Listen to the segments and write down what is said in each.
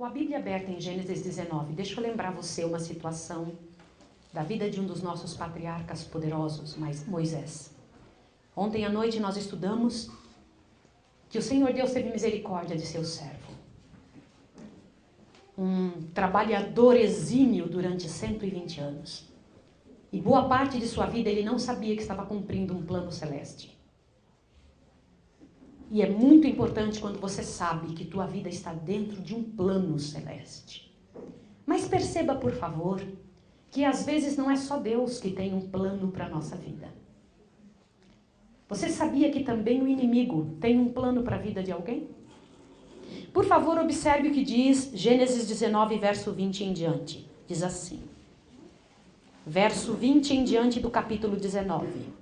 Com a Bíblia aberta em Gênesis 19, deixa eu lembrar você uma situação da vida de um dos nossos patriarcas poderosos, Moisés. Ontem à noite nós estudamos que o Senhor Deus teve misericórdia de seu servo. Um trabalhador exímio durante 120 anos. E boa parte de sua vida ele não sabia que estava cumprindo um plano celeste. E é muito importante quando você sabe que tua vida está dentro de um plano celeste. Mas perceba, por favor, que às vezes não é só Deus que tem um plano para a nossa vida. Você sabia que também o inimigo tem um plano para a vida de alguém? Por favor, observe o que diz Gênesis 19, verso 20 em diante. Diz assim. Verso 20 em diante do capítulo 19.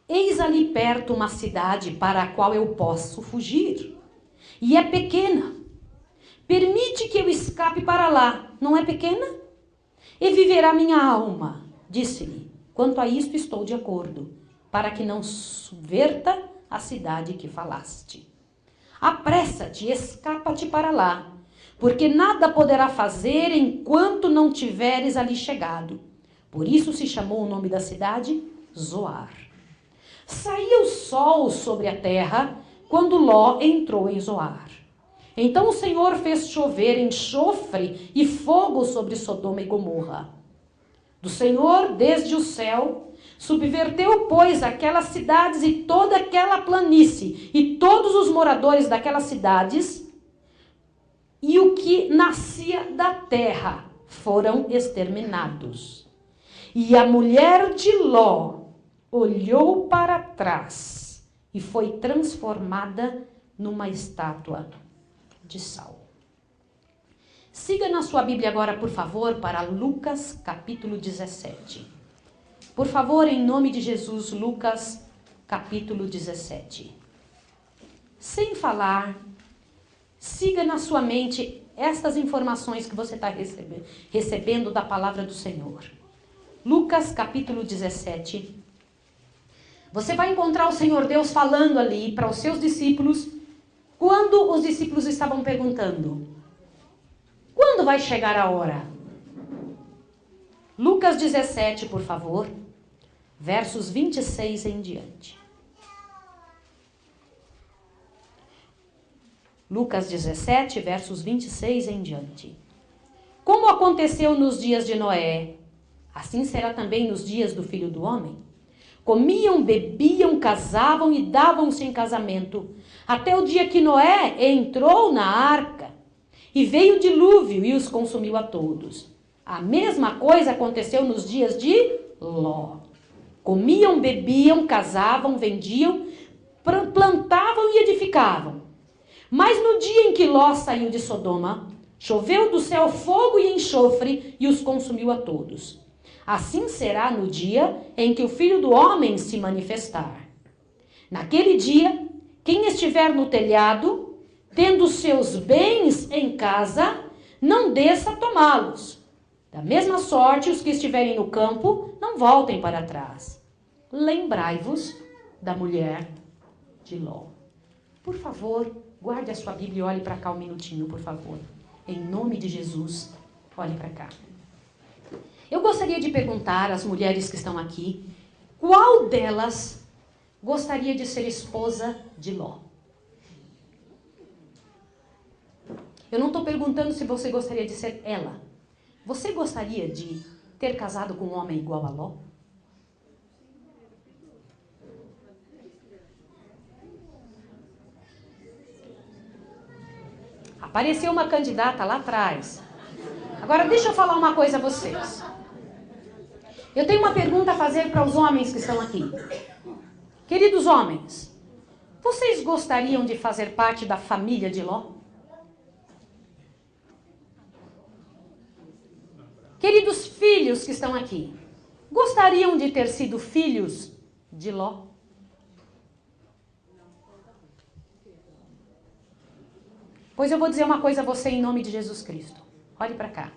Eis ali perto uma cidade para a qual eu posso fugir. E é pequena. Permite que eu escape para lá. Não é pequena? E viverá minha alma. Disse-lhe, quanto a isto estou de acordo, para que não subverta a cidade que falaste. Apressa-te, escapa-te para lá, porque nada poderá fazer enquanto não tiveres ali chegado. Por isso se chamou o nome da cidade Zoar. Saía o sol sobre a terra quando Ló entrou em Zoar. Então o Senhor fez chover enxofre e fogo sobre Sodoma e Gomorra. Do Senhor, desde o céu, subverteu, pois, aquelas cidades e toda aquela planície, e todos os moradores daquelas cidades, e o que nascia da terra foram exterminados. E a mulher de Ló olhou para trás e foi transformada numa estátua de sal. Siga na sua Bíblia agora, por favor, para Lucas capítulo 17. Por favor, em nome de Jesus, Lucas capítulo 17. Sem falar, siga na sua mente estas informações que você está recebendo da palavra do Senhor. Lucas capítulo 17. Você vai encontrar o Senhor Deus falando ali para os seus discípulos, quando os discípulos estavam perguntando, quando vai chegar a hora? Lucas 17, por favor, versos 26 em diante. Lucas 17, versos 26 em diante. Como aconteceu nos dias de Noé, assim será também nos dias do Filho do Homem. Comiam, bebiam, casavam e davam-se em casamento, até o dia que Noé entrou na arca, e veio o dilúvio e os consumiu a todos. A mesma coisa aconteceu nos dias de Ló. Comiam, bebiam, casavam, vendiam, plantavam e edificavam. Mas no dia em que Ló saiu de Sodoma, choveu do céu fogo e enxofre e os consumiu a todos. Assim será no dia em que o Filho do Homem se manifestar. Naquele dia, quem estiver no telhado, tendo seus bens em casa, não desça a tomá-los. Da mesma sorte, os que estiverem no campo, não voltem para trás. Lembrai-vos da mulher de Ló. Por favor, guarde a sua Bíblia e olhe para cá um minutinho, por favor. Em nome de Jesus, olhe para cá. Eu gostaria de perguntar às mulheres que estão aqui, qual delas gostaria de ser esposa de Ló? Eu não estou perguntando se você gostaria de ser ela. Você gostaria de ter casado com um homem igual a Ló? Apareceu uma candidata lá atrás. Agora deixa eu falar uma coisa a vocês. Eu tenho uma pergunta a fazer para os homens que estão aqui. Queridos homens, vocês gostariam de fazer parte da família de Ló? Queridos filhos que estão aqui, gostariam de ter sido filhos de Ló? Pois eu vou dizer uma coisa a você em nome de Jesus Cristo. Olhe para cá.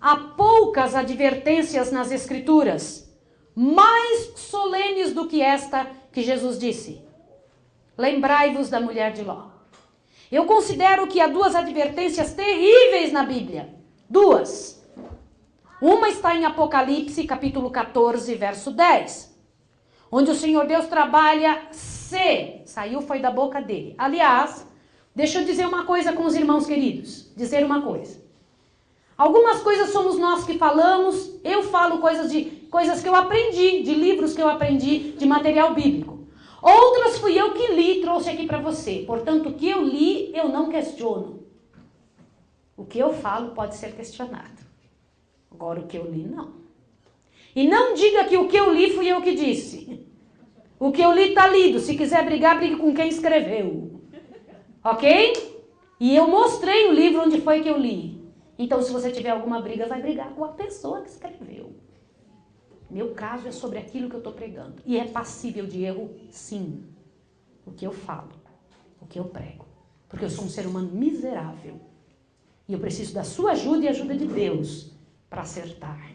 Há poucas advertências nas Escrituras, mais solenes do que esta que Jesus disse. Lembrai-vos da mulher de Ló. Eu considero que há duas advertências terríveis na Bíblia. Duas. Uma está em Apocalipse, capítulo 14, verso 10. Onde o Senhor Deus trabalha se. Saiu, foi da boca dele. Aliás, deixa eu dizer uma coisa com os irmãos queridos. Dizer uma coisa. Algumas coisas somos nós que falamos. Eu falo coisas que eu aprendi, de livros que eu aprendi, de material bíblico. Outras fui eu que li e trouxe aqui para você. Portanto, o que eu li, eu não questiono. O que eu falo pode ser questionado. Agora, o que eu li, não. E não diga que o que eu li fui eu que disse. O que eu li está lido. Se quiser brigar, brigue com quem escreveu. Ok? E eu mostrei o livro onde foi que eu li. Então, se você tiver alguma briga, vai brigar com a pessoa que escreveu. Meu caso é sobre aquilo que eu estou pregando. E é passível de erro, sim. O que eu falo, o que eu prego. Porque eu sou um ser humano miserável. E eu preciso da sua ajuda e ajuda de Deus para acertar.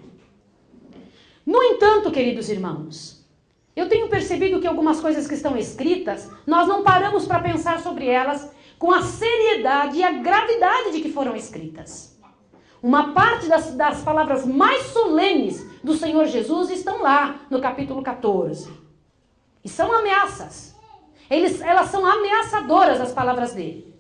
No entanto, queridos irmãos, eu tenho percebido que algumas coisas que estão escritas, nós não paramos para pensar sobre elas com a seriedade e a gravidade de que foram escritas. Uma parte das palavras mais solenes do Senhor Jesus estão lá no capítulo 14. E são ameaças. Elas são ameaçadoras, as palavras dele.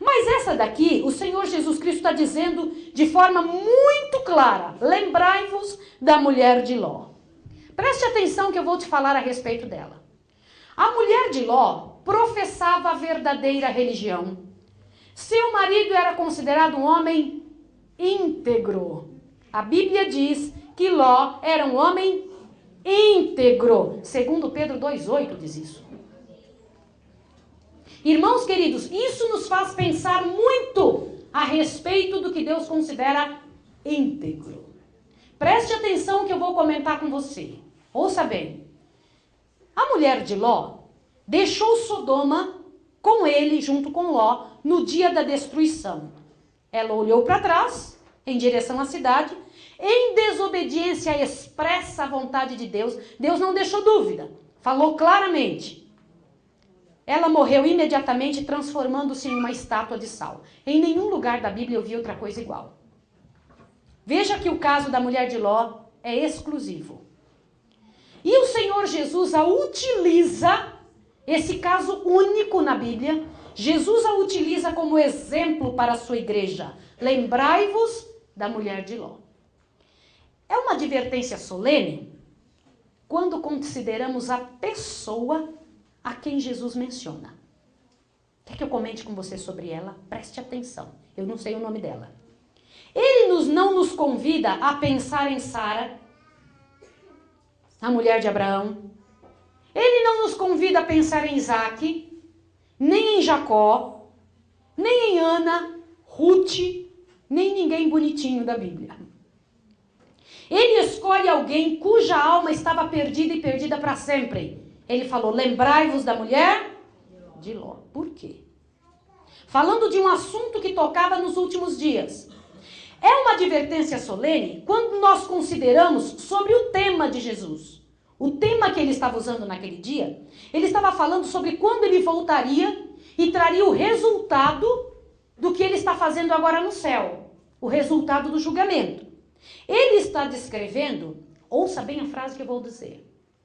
Mas essa daqui, o Senhor Jesus Cristo está dizendo de forma muito clara: lembrai-vos da mulher de Ló. Preste atenção que eu vou te falar a respeito dela. A mulher de Ló professava a verdadeira religião. Seu marido era considerado um homem íntegro. A Bíblia diz que Ló era um homem íntegro. Segundo Pedro 2,8 diz isso. Irmãos queridos, isso nos faz pensar muito a respeito do que Deus considera íntegro. Preste atenção que eu vou comentar com você. Ouça bem. A mulher de Ló deixou Sodoma com ele, junto com Ló, no dia da destruição. Ela olhou para trás, em direção à cidade, em desobediência expressa à vontade de Deus. Deus não deixou dúvida, falou claramente. Ela morreu imediatamente, transformando-se em uma estátua de sal. Em nenhum lugar da Bíblia eu vi outra coisa igual. Veja que o caso da mulher de Ló é exclusivo. E o Senhor Jesus a utiliza, esse caso único na Bíblia, Jesus a utiliza como exemplo para a sua igreja. Lembrai-vos da mulher de Ló. É uma advertência solene quando consideramos a pessoa a quem Jesus menciona. Quer que eu comente com você sobre ela? Preste atenção. Eu não sei o nome dela. Ele não nos convida a pensar em Sara, a mulher de Abraão. Ele não nos convida a pensar em Isaac, nem em Jacó, nem em Ana, Ruth, nem ninguém bonitinho da Bíblia. Ele escolhe alguém cuja alma estava perdida e perdida para sempre. Ele falou, lembrai-vos da mulher de Ló. Por quê? Falando de um assunto que tocava nos últimos dias. É uma advertência solene quando nós consideramos sobre o tema de Jesus. O tema que ele estava usando naquele dia, ele estava falando sobre quando ele voltaria e traria o resultado do que ele está fazendo agora no céu. O resultado do julgamento. Ele está descrevendo, ouça bem a frase que eu vou dizer.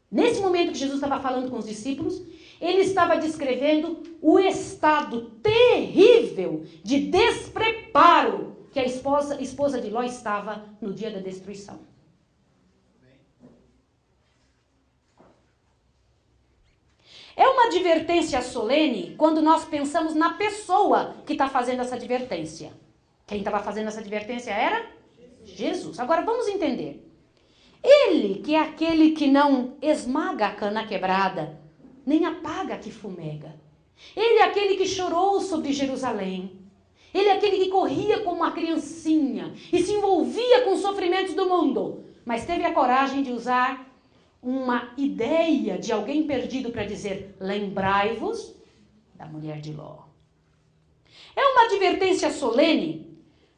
Nesse momento que Jesus estava falando com os discípulos, ele estava descrevendo o estado terrível de despreparo que a esposa de Ló estava no dia da destruição. É uma advertência solene quando nós pensamos na pessoa que está fazendo essa advertência. Quem estava fazendo essa advertência era Jesus. Agora vamos entender. Ele, que é aquele que não esmaga a cana quebrada, nem apaga a que fumega. Ele é aquele que chorou sobre Jerusalém. Ele é aquele que corria como uma criancinha e se envolvia com os sofrimentos do mundo, mas teve a coragem de usar uma ideia de alguém perdido para dizer, lembrai-vos da mulher de Ló. É uma advertência solene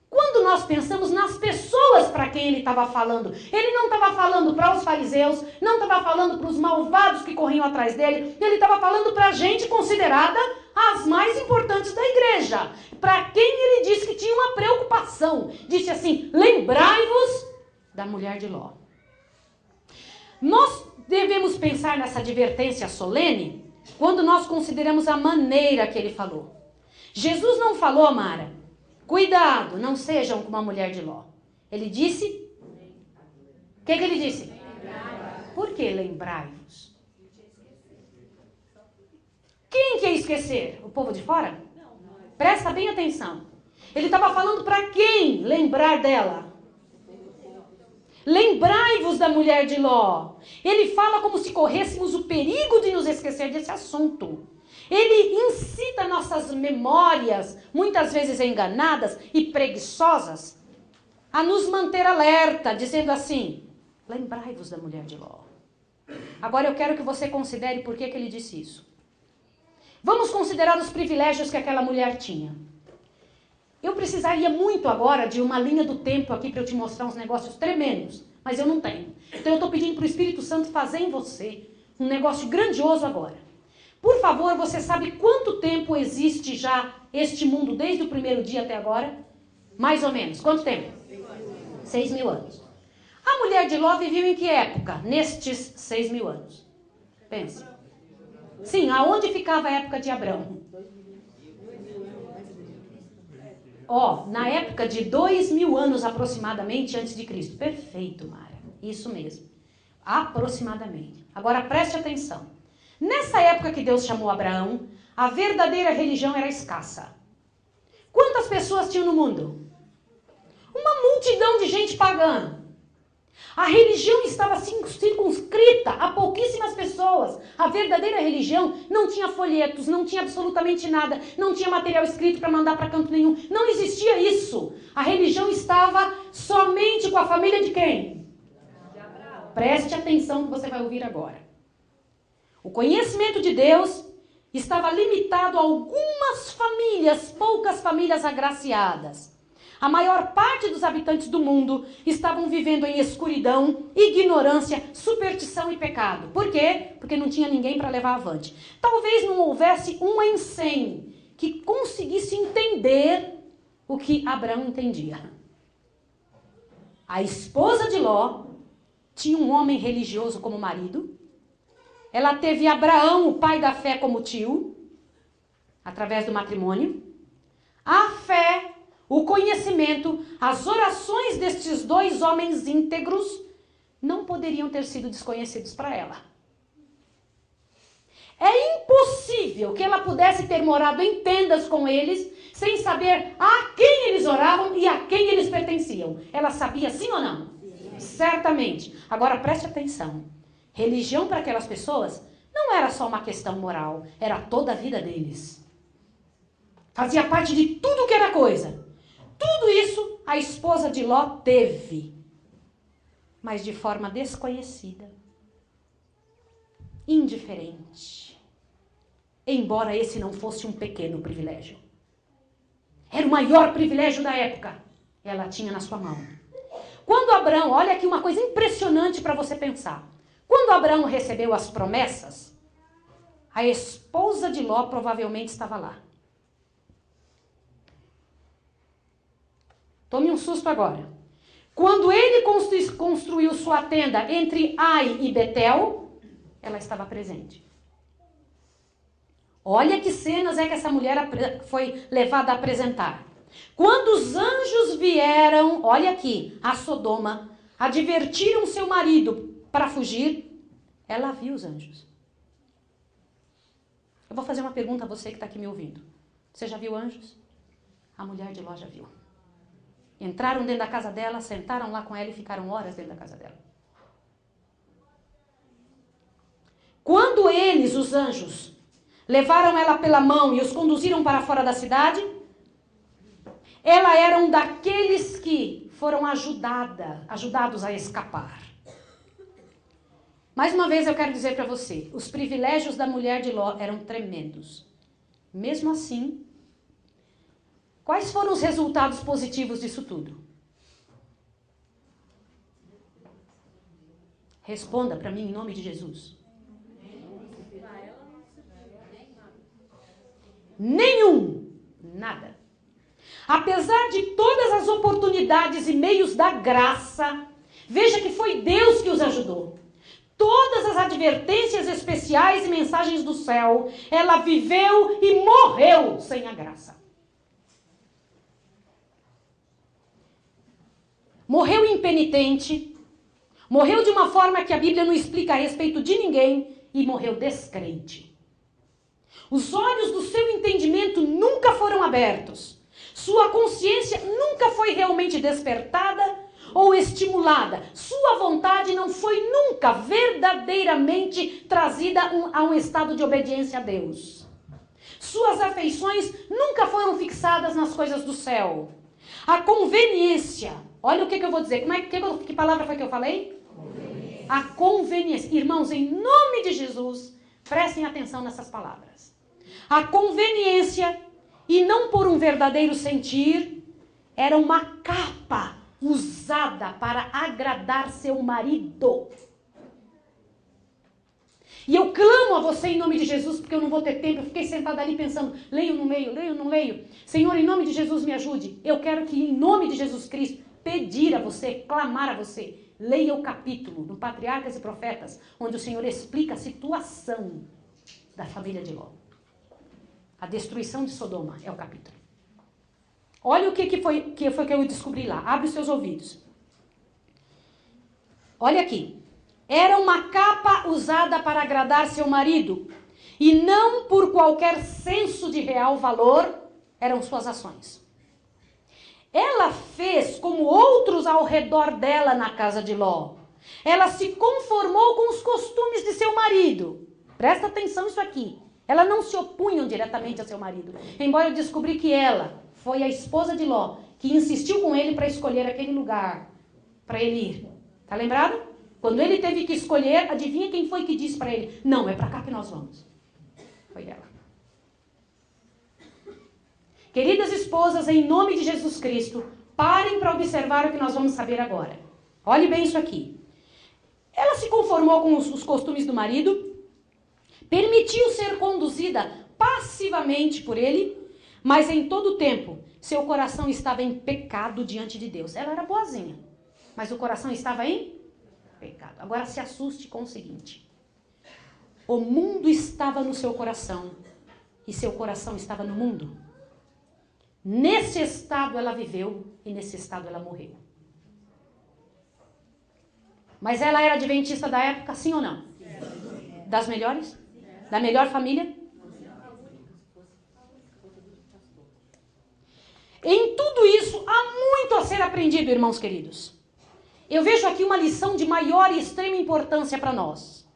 quando nós pensamos nas pessoas para quem ele estava falando. Ele não estava falando para os fariseus, não estava falando para os malvados que corriam atrás dele, ele estava falando para a gente considerada as mais importantes da igreja, para quem ele disse que tinha uma preocupação. Disse assim: lembrai-vos da mulher de Ló. Nós devemos pensar nessa advertência solene quando nós consideramos a maneira que ele falou. Jesus não falou, Mara, cuidado, não sejam como a mulher de Ló. Ele disse, o que ele disse? Por que lembrai-vos? Quem quer esquecer? O povo de fora? Presta bem atenção. Ele estava falando para quem lembrar dela? Lembrai-vos da mulher de Ló. Ele fala como se corrêssemos o perigo de nos esquecer desse assunto. Ele incita nossas memórias, muitas vezes enganadas e preguiçosas, a nos manter alerta, dizendo assim: lembrai-vos da mulher de Ló. Agora eu quero que você considere por que ele disse isso. Vamos considerar os privilégios que aquela mulher tinha. Eu precisaria muito agora de uma linha do tempo aqui para eu te mostrar uns negócios tremendos, mas eu não tenho. Então eu estou pedindo para o Espírito Santo fazer em você um negócio grandioso agora. Por favor, você sabe quanto tempo existe já este mundo desde o primeiro dia até agora? Mais ou menos. Quanto tempo? 6.000 anos. A mulher de Ló viveu em que época? Nestes 6.000 anos. Pense. Sim, aonde ficava a época de Abraão? Na época de 2.000 anos aproximadamente antes de Cristo. Perfeito, Mara. Isso mesmo. Aproximadamente. Agora preste atenção. Nessa época que Deus chamou Abraão, a verdadeira religião era escassa. Quantas pessoas tinham no mundo? Uma multidão de gente pagã. A religião estava circunscrita a pouquíssimas pessoas. A verdadeira religião não tinha folhetos, não tinha absolutamente nada, não tinha material escrito para mandar para canto nenhum. Não existia isso. A religião estava somente com a família de quem? De Abraão. Preste atenção no que você vai ouvir agora. O conhecimento de Deus estava limitado a algumas famílias, poucas famílias agraciadas. A maior parte dos habitantes do mundo estavam vivendo em escuridão, ignorância, superstição e pecado. Por quê? Porque não tinha ninguém para levar avante. Talvez não houvesse um em 100 que conseguisse entender o que Abraão entendia. A esposa de Ló tinha um homem religioso como marido. Ela teve Abraão, o pai da fé, como tio, através do matrimônio. A fé, o conhecimento, as orações destes dois homens íntegros não poderiam ter sido desconhecidos para ela. É impossível que ela pudesse ter morado em tendas com eles, sem saber a quem eles oravam e a quem eles pertenciam. Ela sabia sim ou não? Sim. Certamente. Agora preste atenção. Religião para aquelas pessoas não era só uma questão moral, era toda a vida deles. Fazia parte de tudo que era coisa. Tudo isso a esposa de Ló teve, mas de forma desconhecida, indiferente. Embora esse não fosse um pequeno privilégio. Era o maior privilégio da época. Ela tinha na sua mão. Quando Abraão, olha aqui uma coisa impressionante para você pensar. Quando Abraão recebeu as promessas, a esposa de Ló provavelmente estava lá. Tome um susto agora. Quando ele construiu sua tenda entre Ai e Betel, ela estava presente. Olha que cenas é que essa mulher foi levada a apresentar. Quando os anjos vieram, olha aqui, a Sodoma, advertiram seu marido para fugir, ela viu os anjos. Eu vou fazer uma pergunta a você que está aqui me ouvindo. Você já viu anjos? A mulher de Ló já viu. Entraram dentro da casa dela, sentaram lá com ela e ficaram horas dentro da casa dela. Quando eles, os anjos, levaram ela pela mão e os conduziram para fora da cidade, ela era um daqueles que foram ajudados a escapar. Mais uma vez eu quero dizer para você, os privilégios da mulher de Ló eram tremendos. Mesmo assim, quais foram os resultados positivos disso tudo? Responda para mim em nome de Jesus. Nenhum. Nada. Apesar de todas as oportunidades e meios da graça, veja que foi Deus que os ajudou. Todas as advertências especiais e mensagens do céu, ela viveu e morreu sem a graça. Morreu impenitente, morreu de uma forma que a Bíblia não explica a respeito de ninguém e morreu descrente. Os olhos do seu entendimento nunca foram abertos. Sua consciência nunca foi realmente despertada ou estimulada. Sua vontade não foi nunca verdadeiramente trazida a um estado de obediência a Deus. Suas afeições nunca foram fixadas nas coisas do céu. A conveniência, olha o que eu vou dizer. Que palavra foi que eu falei? Conveniência. A conveniência. Irmãos, em nome de Jesus, prestem atenção nessas palavras. A conveniência, e não por um verdadeiro sentir, era uma capa usada para agradar seu marido. E eu clamo a você em nome de Jesus, porque eu não vou ter tempo. Eu fiquei sentada ali pensando, leio, não leio, leio, não leio. Senhor, em nome de Jesus, me ajude. Eu quero que, em nome de Jesus Cristo, pedir a você, clamar a você. Leia o capítulo do Patriarcas e Profetas, onde o Senhor explica a situação da família de Ló. A destruição de Sodoma é o capítulo. Olha o que foi que eu descobri lá. Abre os seus ouvidos. Olha aqui. Era uma capa usada para agradar seu marido. E não por qualquer senso de real valor eram suas ações. Ela fez como outros ao redor dela na casa de Ló. Ela se conformou com os costumes de seu marido. Presta atenção nisso aqui. Ela não se opunha diretamente a seu marido. Embora eu descobri que ela foi a esposa de Ló que insistiu com ele para escolher aquele lugar para ele ir. Tá lembrado? Quando ele teve que escolher, adivinha quem foi que disse para ele? Não, é para cá que nós vamos. Foi ela. Queridas esposas, em nome de Jesus Cristo, parem para observar o que nós vamos saber agora. Olhe bem isso aqui. Ela se conformou com os costumes do marido, permitiu ser conduzida passivamente por ele, mas em todo o tempo, seu coração estava em pecado diante de Deus. Ela era boazinha, mas o coração estava em pecado. Agora se assuste com o seguinte. O mundo estava no seu coração e seu coração estava no mundo. Nesse estado ela viveu e nesse estado ela morreu. Mas ela era adventista da época, sim ou não? Das melhores? Da melhor família? Em tudo isso, há muito a ser aprendido, irmãos queridos. Eu vejo aqui uma lição de maior e extrema importância para nós.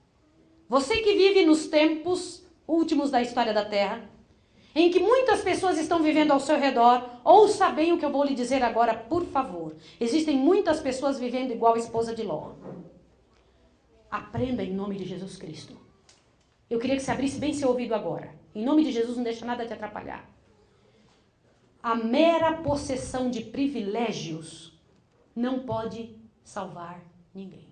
Você que vive nos tempos últimos da história da Terra, em que muitas pessoas estão vivendo ao seu redor, ouça bem o que eu vou lhe dizer agora, por favor. Existem muitas pessoas vivendo igual a esposa de Ló. Aprenda em nome de Jesus Cristo. Eu queria que você abrisse bem seu ouvido agora. Em nome de Jesus, não deixa nada te atrapalhar. A mera possessão de privilégios não pode salvar ninguém.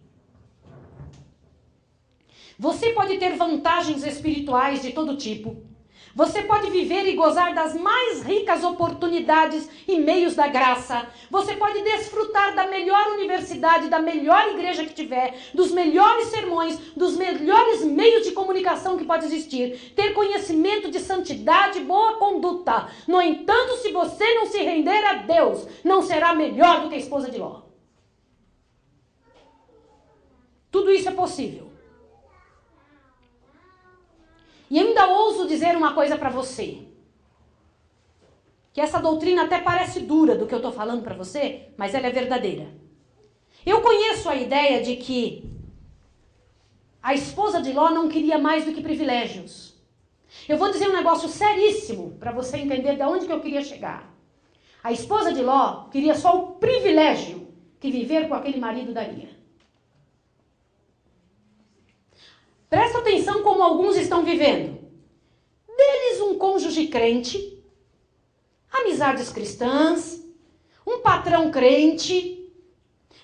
Você pode ter vantagens espirituais de todo tipo. Você pode viver e gozar das mais ricas oportunidades e meios da graça. Você pode desfrutar da melhor universidade, da melhor igreja que tiver, dos melhores sermões, dos melhores meios de comunicação que pode existir. Ter conhecimento de santidade e boa conduta. No entanto, se você não se render a Deus, não será melhor do que a esposa de Ló. Tudo isso é possível. E ainda ouso dizer uma coisa para você. Que essa doutrina até parece dura do que eu estou falando para você, mas ela é verdadeira. Eu conheço a ideia de que a esposa de Ló não queria mais do que privilégios. Eu vou dizer um negócio seríssimo para você entender de onde que eu queria chegar. A esposa de Ló queria só o privilégio que viver com aquele marido daria. Presta atenção como alguns estão vivendo. Deles um cônjuge crente, amizades cristãs, um patrão crente,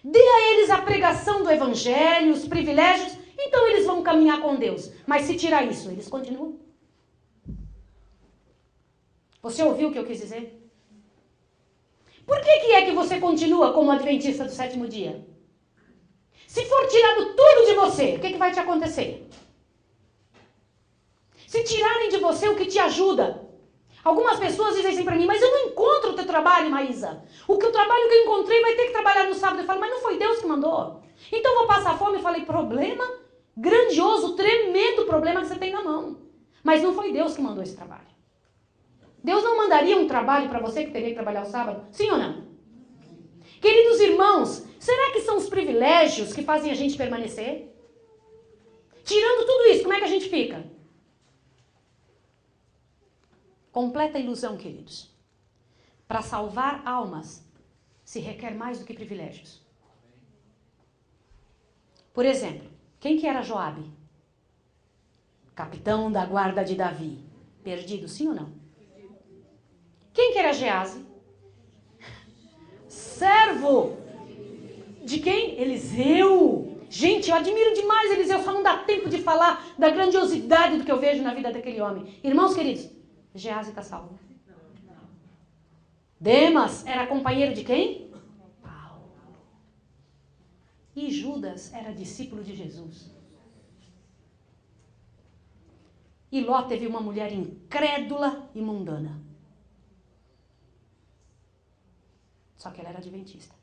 dê a eles a pregação do evangelho, os privilégios, então eles vão caminhar com Deus. Mas se tirar isso, eles continuam. Você ouviu o que eu quis dizer? Por que é que você continua como adventista do sétimo dia? Se for tirado tudo de você, o que vai te acontecer? Se tirarem de você o que te ajuda. Algumas pessoas dizem assim para mim, mas eu não encontro o teu trabalho, Maísa. O trabalho que eu encontrei vai ter que trabalhar no sábado. Eu falo, mas não foi Deus que mandou. Então eu vou passar fome. Eu falei, problema grandioso, tremendo problema que você tem na mão. Mas não foi Deus que mandou esse trabalho. Deus não mandaria um trabalho para você que teria que trabalhar o sábado? Sim ou não? Queridos irmãos, será que são os privilégios que fazem a gente permanecer? Tirando tudo isso, como é que a gente fica? Completa ilusão, queridos. Para salvar almas, se requer mais do que privilégios. Por exemplo, quem que era Joabe? Capitão da guarda de Davi. Perdido, sim ou não? Quem que era Geazi? Servo de quem? Eliseu. Gente, eu admiro demais Eliseu, só não dá tempo de falar da grandiosidade do que eu vejo na vida daquele homem. Irmãos queridos, Geazi está salvo. Demas era companheiro de quem? Paulo. E Judas era discípulo de Jesus. E Ló teve uma mulher incrédula e mundana. Só que ela era adventista.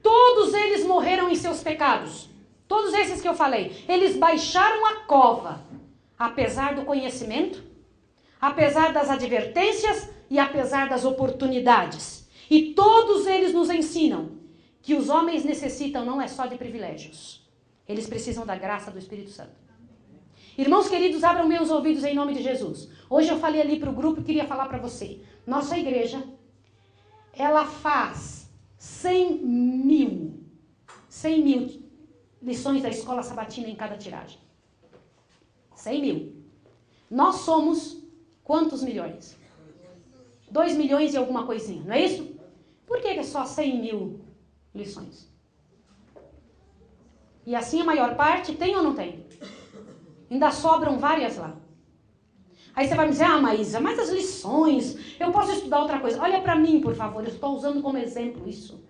Todos eles morreram em seus pecados. Todos esses que eu falei. Eles baixaram a cova. Apesar do conhecimento, apesar das advertências e apesar das oportunidades. E todos eles nos ensinam que os homens necessitam não é só de privilégios. Eles precisam da graça do Espírito Santo. Irmãos queridos, abram meus ouvidos em nome de Jesus. Hoje eu falei ali para o grupo e queria falar para você. Nossa igreja, ela faz 100 mil lições da escola sabatina em cada tiragem. 100 mil. Nós somos quantos milhões? 2 milhões e alguma coisinha, não é isso? Por que é só 100 mil lições? E assim a maior parte tem ou não tem? Ainda sobram várias lá. Aí você vai me dizer, Maísa, mas as lições, eu posso estudar outra coisa. Olha para mim, por favor, eu estou usando como exemplo isso.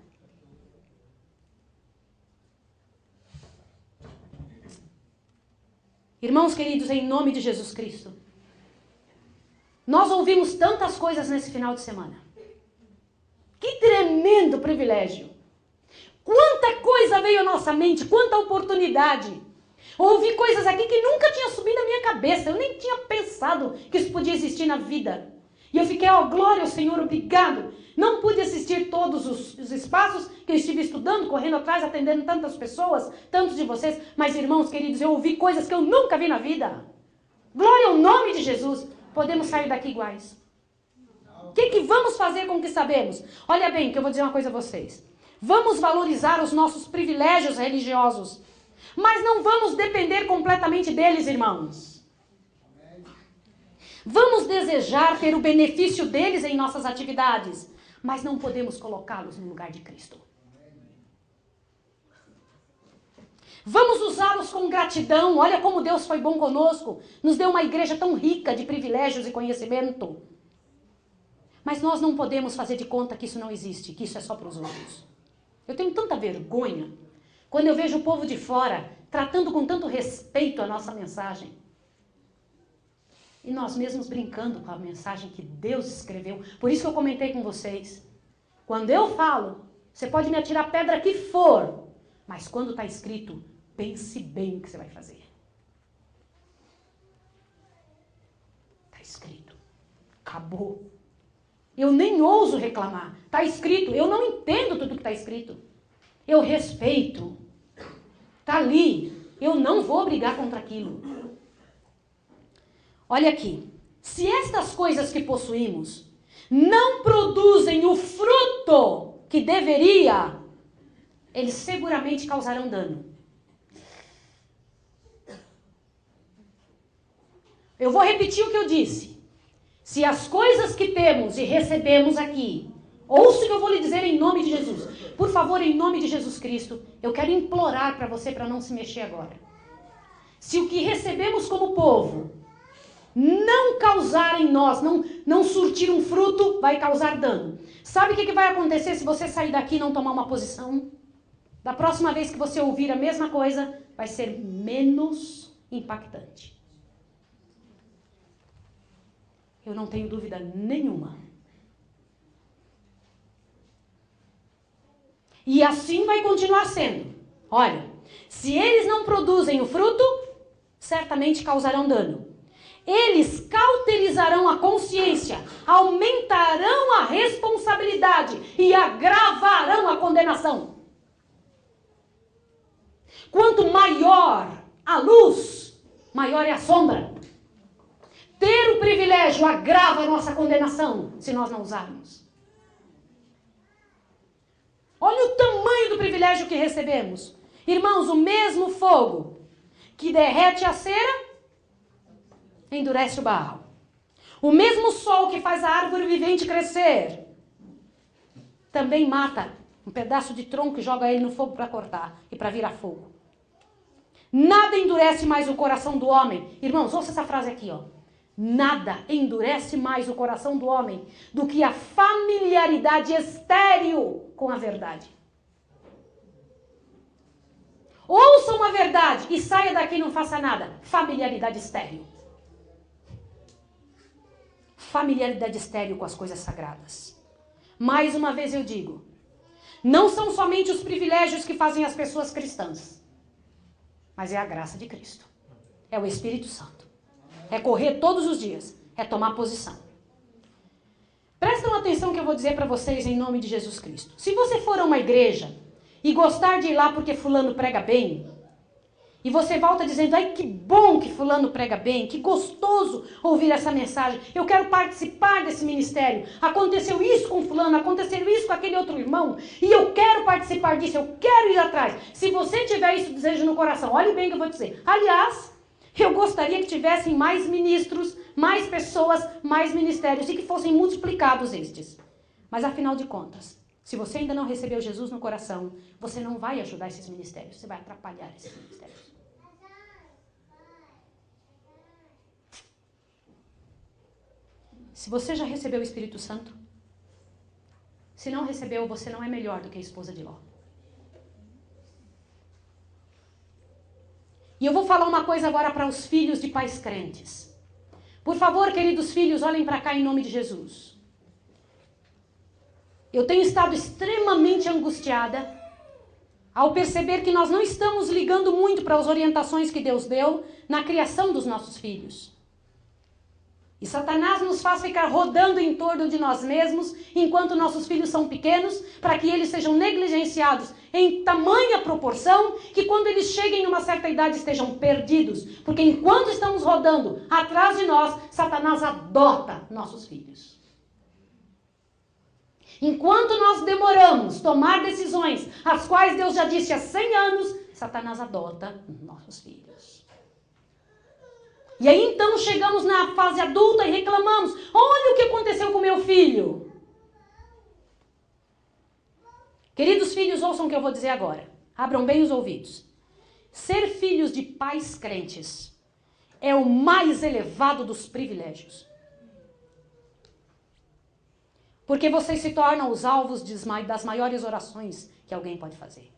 Irmãos queridos, em nome de Jesus Cristo, nós ouvimos tantas coisas nesse final de semana. Que tremendo privilégio. Quanta coisa veio à nossa mente, quanta oportunidade. Ouvi coisas aqui que nunca tinha subido na minha cabeça. Eu nem tinha pensado que isso podia existir na vida. E eu fiquei, glória ao Senhor, obrigado. Não pude assistir todos os espaços que eu estive estudando, correndo atrás, atendendo tantas pessoas, tantos de vocês. Mas, irmãos queridos, eu ouvi coisas que eu nunca vi na vida. Glória ao nome de Jesus. Podemos sair daqui iguais. O que vamos fazer com o que sabemos? Olha bem, que eu vou dizer uma coisa a vocês. Vamos valorizar os nossos privilégios religiosos. Mas não vamos depender completamente deles, irmãos. Vamos desejar ter o benefício deles em nossas atividades, mas não podemos colocá-los no lugar de Cristo. Vamos usá-los com gratidão. Olha como Deus foi bom conosco. Nos deu uma igreja tão rica de privilégios e conhecimento. Mas nós não podemos fazer de conta que isso não existe, que isso é só para os outros. Eu tenho tanta vergonha quando eu vejo o povo de fora tratando com tanto respeito a nossa mensagem. E nós mesmos brincando com a mensagem que Deus escreveu. Por isso que eu comentei com vocês. Quando eu falo, você pode me atirar pedra que for, mas quando está escrito, pense bem o que você vai fazer. Está escrito. Acabou. Eu nem ouso reclamar. Está escrito. Eu não entendo tudo que está escrito. Eu respeito. Está ali. Eu não vou brigar contra aquilo. Olha aqui. Se estas coisas que possuímos não produzem o fruto que deveria, eles seguramente causarão dano. Eu vou repetir o que eu disse. Se as coisas que temos e recebemos aqui, ouça o que eu vou lhe dizer em nome de Jesus. Por favor, em nome de Jesus Cristo, eu quero implorar para você para não se mexer agora. Se o que recebemos como povo não causar em nós, não surtir um fruto, vai causar dano. Sabe o que vai acontecer se você sair daqui e não tomar uma posição? Da próxima vez que você ouvir a mesma coisa, vai ser menos impactante. Eu não tenho dúvida nenhuma. E assim vai continuar sendo. Olha, se eles não produzem o fruto, certamente causarão dano. Eles cauterizarão a consciência, aumentarão a responsabilidade e agravarão a condenação. Quanto maior a luz, maior é a sombra. Ter o privilégio agrava a nossa condenação, se nós não usarmos. Olha o tamanho do privilégio que recebemos. Irmãos, o mesmo fogo que derrete a cera, endurece o barro. O mesmo sol que faz a árvore vivente crescer, também mata um pedaço de tronco e joga ele no fogo para cortar e para virar fogo. Nada endurece mais o coração do homem. Irmãos, ouça essa frase aqui, ó. Nada endurece mais o coração do homem do que a familiaridade estéril com a verdade. Ouçam a verdade e saia daqui e não faça nada. Familiaridade estéril. Familiaridade estéril com as coisas sagradas. Mais uma vez eu digo, não são somente os privilégios que fazem as pessoas cristãs, mas é a graça de Cristo. É o Espírito Santo. É correr todos os dias. É tomar posição. Prestem atenção que eu vou dizer para vocês em nome de Jesus Cristo. Se você for a uma igreja e gostar de ir lá porque fulano prega bem, e você volta dizendo, ai que bom que fulano prega bem, que gostoso ouvir essa mensagem, eu quero participar desse ministério, aconteceu isso com fulano, aconteceu isso com aquele outro irmão, e eu quero participar disso, eu quero ir atrás. Se você tiver esse desejo no coração, olhe bem o que eu vou dizer. Aliás, eu gostaria que tivessem mais ministros, mais pessoas, mais ministérios, e que fossem multiplicados estes. Mas afinal de contas, se você ainda não recebeu Jesus no coração, você não vai ajudar esses ministérios, você vai atrapalhar esses ministérios. Se você já recebeu o Espírito Santo, se não recebeu, você não é melhor do que a esposa de Ló. E eu vou falar uma coisa agora para os filhos de pais crentes. Por favor, queridos filhos, olhem para cá em nome de Jesus. Eu tenho estado extremamente angustiada ao perceber que nós não estamos ligando muito para as orientações que Deus deu na criação dos nossos filhos. E Satanás nos faz ficar rodando em torno de nós mesmos enquanto nossos filhos são pequenos, para que eles sejam negligenciados em tamanha proporção que quando eles cheguem numa certa idade estejam perdidos. Porque enquanto estamos rodando atrás de nós, Satanás adota nossos filhos. Enquanto nós demoramos tomar decisões, as quais Deus já disse há 100 anos, Satanás adota nossos filhos. E aí então chegamos na fase adulta e reclamamos, olha o que aconteceu com meu filho. Queridos filhos, ouçam o que eu vou dizer agora. Abram bem os ouvidos. Ser filhos de pais crentes é o mais elevado dos privilégios. Porque vocês se tornam os alvos das maiores orações que alguém pode fazer.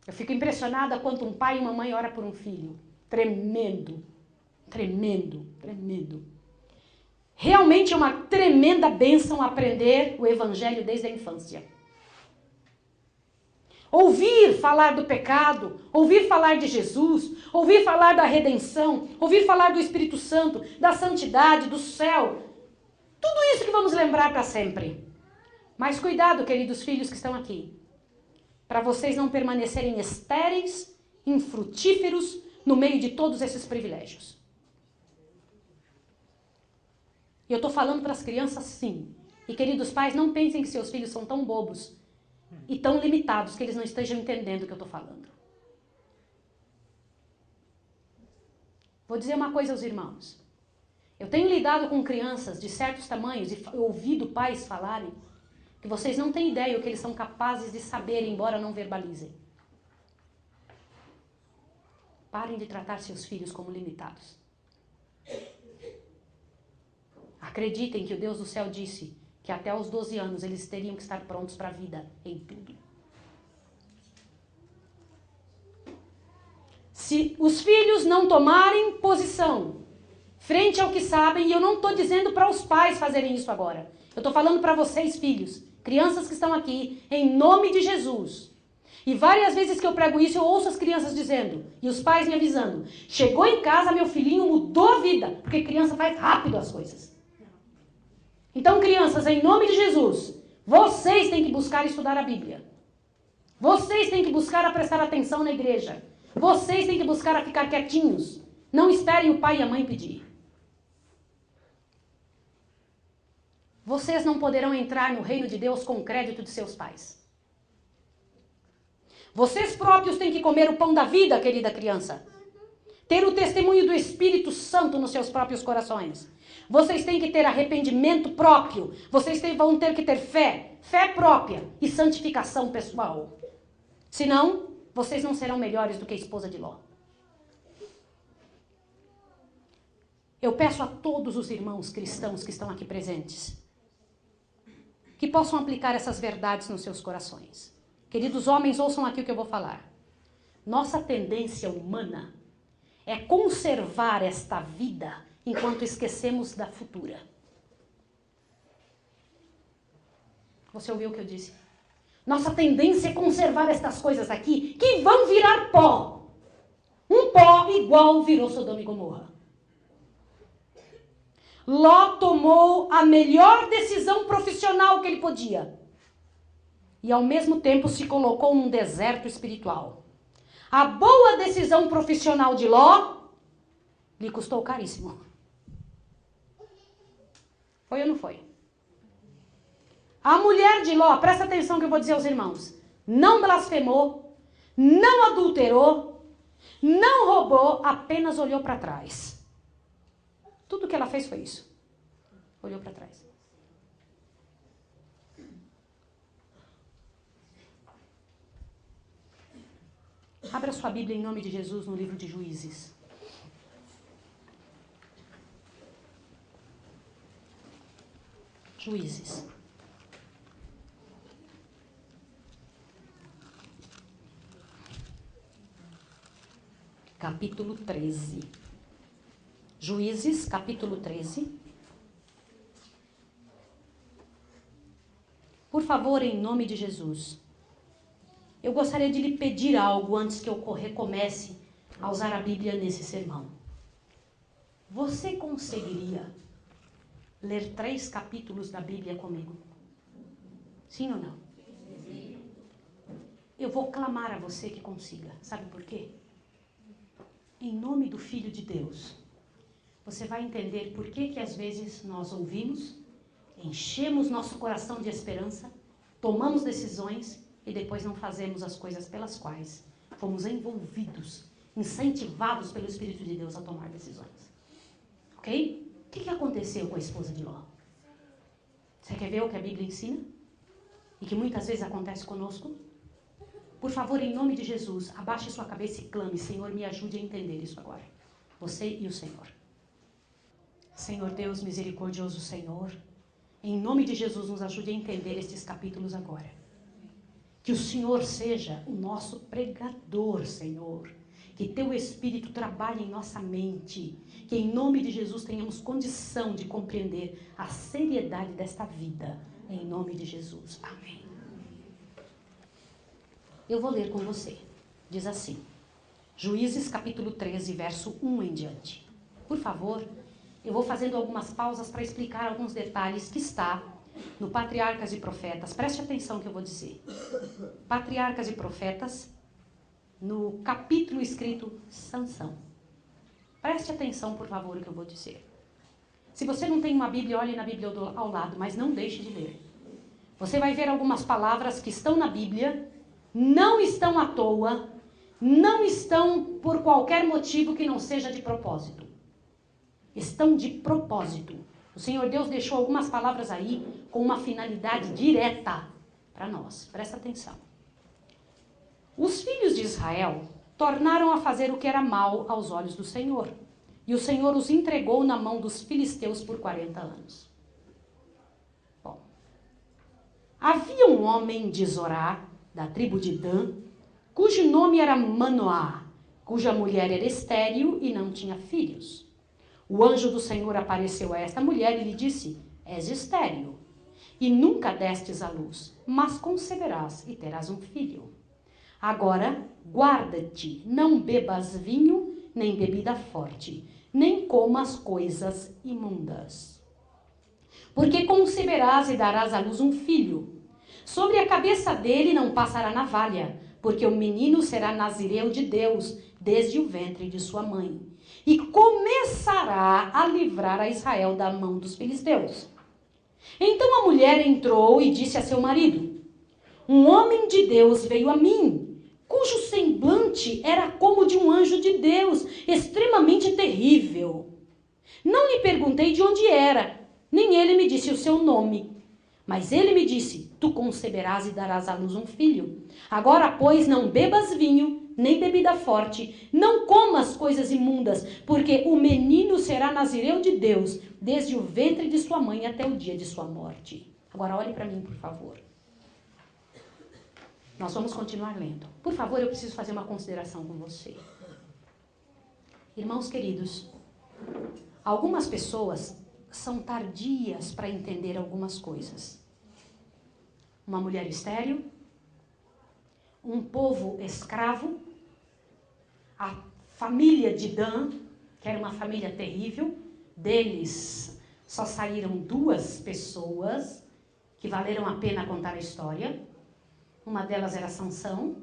Eu fico impressionada quando um pai e uma mãe oram por um filho. Tremendo, tremendo, tremendo. Realmente é uma tremenda bênção aprender o Evangelho desde a infância. Ouvir falar do pecado, ouvir falar de Jesus, ouvir falar da redenção, ouvir falar do Espírito Santo, da santidade, do céu. Tudo isso que vamos lembrar para sempre. Mas cuidado, queridos filhos que estão aqui, para vocês não permanecerem estéreis, infrutíferos, no meio de todos esses privilégios. E eu estou falando para as crianças sim. E queridos pais, não pensem que seus filhos são tão bobos e tão limitados que eles não estejam entendendo o que eu estou falando. Vou dizer uma coisa aos irmãos. Eu tenho lidado com crianças de certos tamanhos e ouvido pais falarem que vocês não têm ideia o que eles são capazes de saber, embora não verbalizem. Parem de tratar seus filhos como limitados. Acreditem que o Deus do céu disse que até os 12 anos eles teriam que estar prontos para a vida em tudo. Se os filhos não tomarem posição frente ao que sabem, e eu não estou dizendo para os pais fazerem isso agora. Eu estou falando para vocês, filhos, crianças que estão aqui, em nome de Jesus. E várias vezes que eu prego isso, eu ouço as crianças dizendo, e os pais me avisando, chegou em casa, meu filhinho mudou a vida, porque criança faz rápido as coisas. Então, crianças, em nome de Jesus, vocês têm que buscar estudar a Bíblia. Vocês têm que buscar a prestar atenção na igreja. Vocês têm que buscar a ficar quietinhos. Não esperem o pai e a mãe pedir. Vocês não poderão entrar no reino de Deus com o crédito de seus pais. Vocês próprios têm que comer o pão da vida, querida criança. Ter o testemunho do Espírito Santo nos seus próprios corações. Vocês têm que ter arrependimento próprio. Vocês vão ter que ter fé própria e santificação pessoal. Senão, vocês não serão melhores do que a esposa de Ló. Eu peço a todos os irmãos cristãos que estão aqui presentes que possam aplicar essas verdades nos seus corações. Queridos homens, ouçam aqui o que eu vou falar. Nossa tendência humana é conservar esta vida enquanto esquecemos da futura. Você ouviu o que eu disse? Nossa tendência é conservar estas coisas aqui que vão virar pó. Um pó igual virou Sodoma e Gomorra. Ló tomou a melhor decisão profissional que ele podia. E ao mesmo tempo se colocou num deserto espiritual. A boa decisão profissional de Ló lhe custou caríssimo. Foi ou não foi? A mulher de Ló, presta atenção que eu vou dizer aos irmãos, não blasfemou, não adulterou, não roubou, apenas olhou para trás. Tudo que ela fez foi isso. Olhou para trás. Abra sua Bíblia em nome de Jesus no livro de Juízes. Juízes. Capítulo 13. Juízes, capítulo 13. Por favor, em nome de Jesus, eu gostaria de lhe pedir algo antes que eu recomece a usar a Bíblia nesse sermão. Você conseguiria ler 3 capítulos da Bíblia comigo? Sim ou não? Eu vou clamar a você que consiga. Sabe por quê? Em nome do Filho de Deus, você vai entender por que às vezes nós ouvimos, enchemos nosso coração de esperança, tomamos decisões e depois não fazemos as coisas pelas quais fomos envolvidos, incentivados pelo Espírito de Deus a tomar decisões. Ok? O que aconteceu com a esposa de Ló? Você quer ver o que a Bíblia ensina? E que muitas vezes acontece conosco? Por favor, em nome de Jesus, abaixe sua cabeça e clame: Senhor, me ajude a entender isso agora. Você e o Senhor. Senhor Deus, misericordioso Senhor, em nome de Jesus, nos ajude a entender estes capítulos agora. Que o Senhor seja o nosso pregador, Senhor. Que Teu Espírito trabalhe em nossa mente. Que em nome de Jesus tenhamos condição de compreender a seriedade desta vida. Em nome de Jesus. Amém. Eu vou ler com você. Diz assim. Juízes capítulo 13, verso 1 em diante. Por favor, eu vou fazendo algumas pausas para explicar alguns detalhes que está no Patriarcas e Profetas. Preste atenção no que eu vou dizer. Patriarcas e Profetas, no capítulo escrito Sansão. Preste atenção, por favor, no que eu vou dizer. Se você não tem uma Bíblia, olhe na Bíblia ao lado, mas não deixe de ler. Você vai ver algumas palavras que estão na Bíblia, não estão à toa, não estão por qualquer motivo que não seja de propósito. Estão de propósito. O Senhor Deus deixou algumas palavras aí com uma finalidade direta para nós. Presta atenção. Os filhos de Israel tornaram a fazer o que era mal aos olhos do Senhor. e o Senhor os entregou na mão dos filisteus por 40 anos. Bom, havia um homem de Zorá, da tribo de Dan, cujo nome era Manoá, cuja mulher era estéril e não tinha filhos. O anjo do Senhor apareceu a esta mulher e lhe disse: és estéril, e nunca destes à luz, mas conceberás e terás um filho. Agora, guarda-te, não bebas vinho, nem bebida forte, nem comas coisas imundas. Porque conceberás e darás à luz um filho. Sobre a cabeça dele não passará navalha, porque o menino será nazireu de Deus, desde o ventre de sua mãe. E começará a livrar a Israel da mão dos filisteus. Então a mulher entrou e disse a seu marido: um homem de Deus veio a mim, cujo semblante era como de um anjo de Deus, extremamente terrível. Não lhe perguntei de onde era, nem ele me disse o seu nome. Mas ele me disse: tu conceberás e darás à luz um filho. Agora, pois, não bebas vinho, nem bebida forte, não comas coisas imundas, porque o menino será nazireu de Deus, desde o ventre de sua mãe até o dia de sua morte. Agora, olhe para mim, por favor. Nós vamos continuar lendo. Por favor, eu preciso fazer uma consideração com você. Irmãos queridos, algumas pessoas são tardias para entender algumas coisas. Uma mulher estéril, um povo escravo, a família de Dan, que era uma família terrível, deles só saíram 2 pessoas que valeram a pena contar a história. Uma delas era Sansão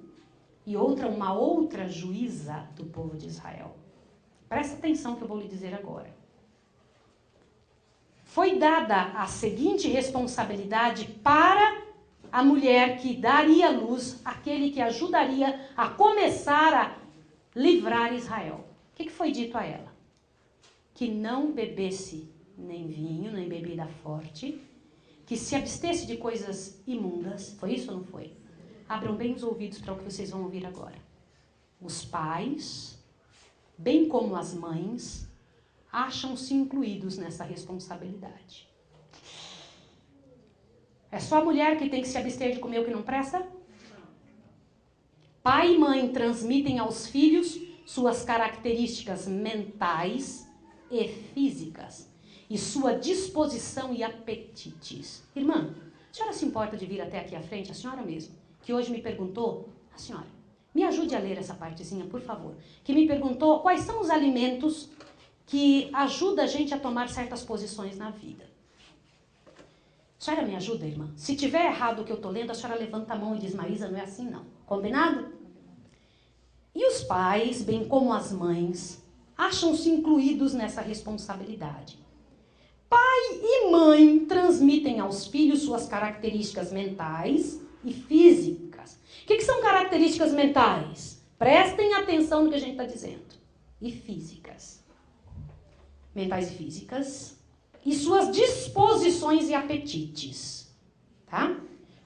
e uma outra juíza do povo de Israel. Presta atenção que eu vou lhe dizer agora. Foi dada a seguinte responsabilidade para a mulher que daria luz, aquele que ajudaria a começar a livrar Israel. O que foi dito a ela? Que não bebesse nem vinho, nem bebida forte, que se abstesse de coisas imundas. Foi isso ou não foi? Abram bem os ouvidos para o que vocês vão ouvir agora. Os pais, bem como as mães, acham-se incluídos nessa responsabilidade. É só a mulher que tem que se abster de comer o que não presta? Pai e mãe transmitem aos filhos suas características mentais e físicas, e sua disposição e apetites. Irmã, a senhora se importa de vir até aqui à frente? A senhora mesmo, que hoje me perguntou, a senhora, me ajude a ler essa partezinha, por favor, que me perguntou quais são os alimentos que ajudam a gente a tomar certas posições na vida. A senhora me ajuda, irmã? Se tiver errado o que eu estou lendo, a senhora levanta a mão e diz: Maísa, não é assim não. Combinado? E os pais, bem como as mães, acham-se incluídos nessa responsabilidade. Pai e mãe transmitem aos filhos suas características mentais e físicas. O que são características mentais? Prestem atenção no que a gente está dizendo. E físicas. Mentais e físicas. E suas disposições e apetites, tá?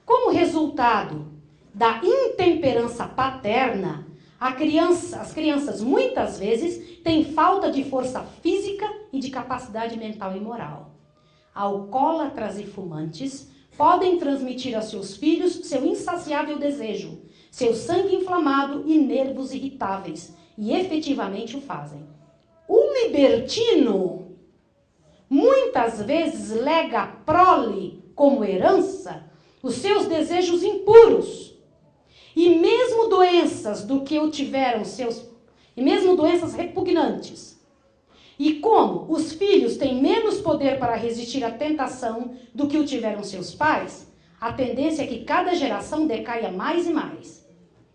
Como resultado da intemperança paterna, as crianças muitas vezes têm falta de força física e de capacidade mental e moral. Alcoólatras e fumantes podem transmitir a seus filhos seu insaciável desejo, seu sangue inflamado e nervos irritáveis, e efetivamente o fazem. O libertino muitas vezes lega a prole como herança os seus desejos impuros. E mesmo doenças e mesmo doenças repugnantes. E como os filhos têm menos poder para resistir à tentação do que o tiveram seus pais, a tendência é que cada geração decaia mais e mais.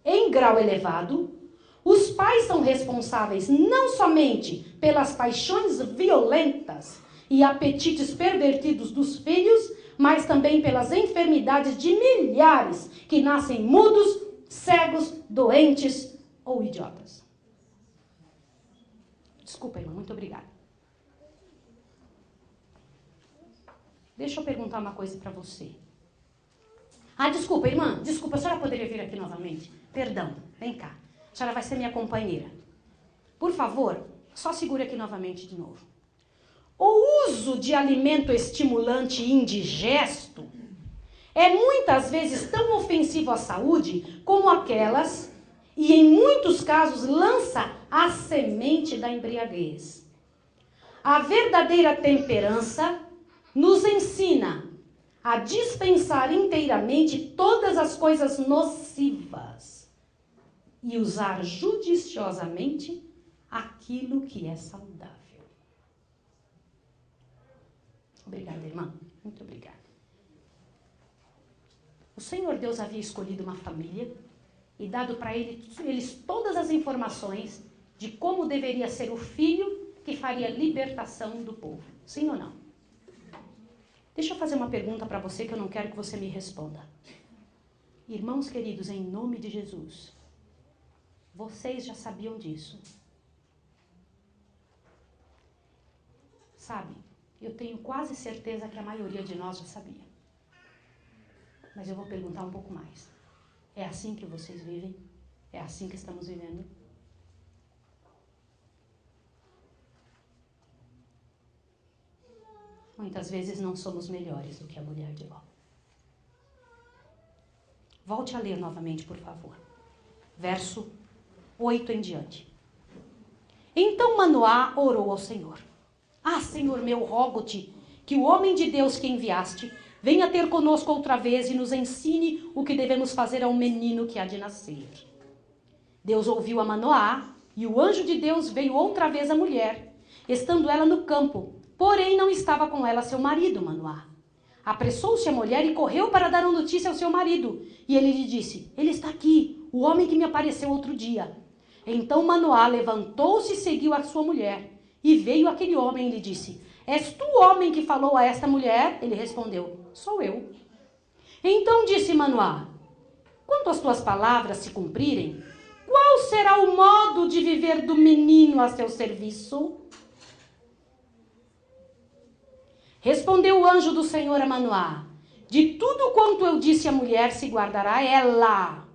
Em grau elevado, os pais são responsáveis não somente pelas paixões violentas e apetites pervertidos dos filhos, mas também pelas enfermidades de milhares que nascem mudos, cegos, doentes ou idiotas. Desculpa, irmã, muito obrigada. Deixa eu perguntar uma coisa para você. Desculpa, irmã, desculpa, a senhora poderia vir aqui novamente? Perdão, vem cá. A senhora vai ser minha companheira. Por favor, Só segura aqui novamente de novo. O uso de alimento estimulante indigesto é muitas vezes tão ofensivo à saúde como aquelas, e em muitos casos lança a semente da embriaguez. A verdadeira temperança nos ensina a dispensar inteiramente todas as coisas nocivas e usar judiciosamente aquilo que é saudável. Obrigada, irmã. Muito obrigada. O Senhor Deus havia escolhido uma família e dado para eles todas as informações de como deveria ser o filho que faria a libertação do povo. Sim ou não? Deixa eu fazer uma pergunta para você que eu não quero que você me responda. Irmãos queridos, em nome de Jesus, vocês já sabiam disso? Sabe, eu tenho quase certeza que a maioria de nós já sabia. Mas eu vou perguntar um pouco mais. É assim que vocês vivem? É assim que estamos vivendo? Muitas vezes não somos melhores do que a mulher de Ló. Volte a ler novamente, por favor. Verso 8 em diante. Então Manoá orou ao Senhor. Ah, Senhor meu, rogo-te que o homem de Deus que enviaste venha ter conosco outra vez e nos ensine o que devemos fazer ao menino que há de nascer. Deus ouviu a Manoá e o anjo de Deus veio outra vez à mulher, estando ela no campo, porém não estava com ela seu marido, Manoá. Apressou-se a mulher e correu para dar a notícia ao seu marido. E ele lhe disse, ele está aqui, o homem que me apareceu outro dia. Então Manoá levantou-se e seguiu a sua mulher. E veio aquele homem e lhe disse, és tu o homem que falou a esta mulher? Ele respondeu, sou eu. Então disse Manoá, quando as tuas palavras se cumprirem, qual será o modo de viver do menino a seu serviço? Respondeu o anjo do Senhor a Manoá, de tudo quanto eu disse à mulher se guardará ela.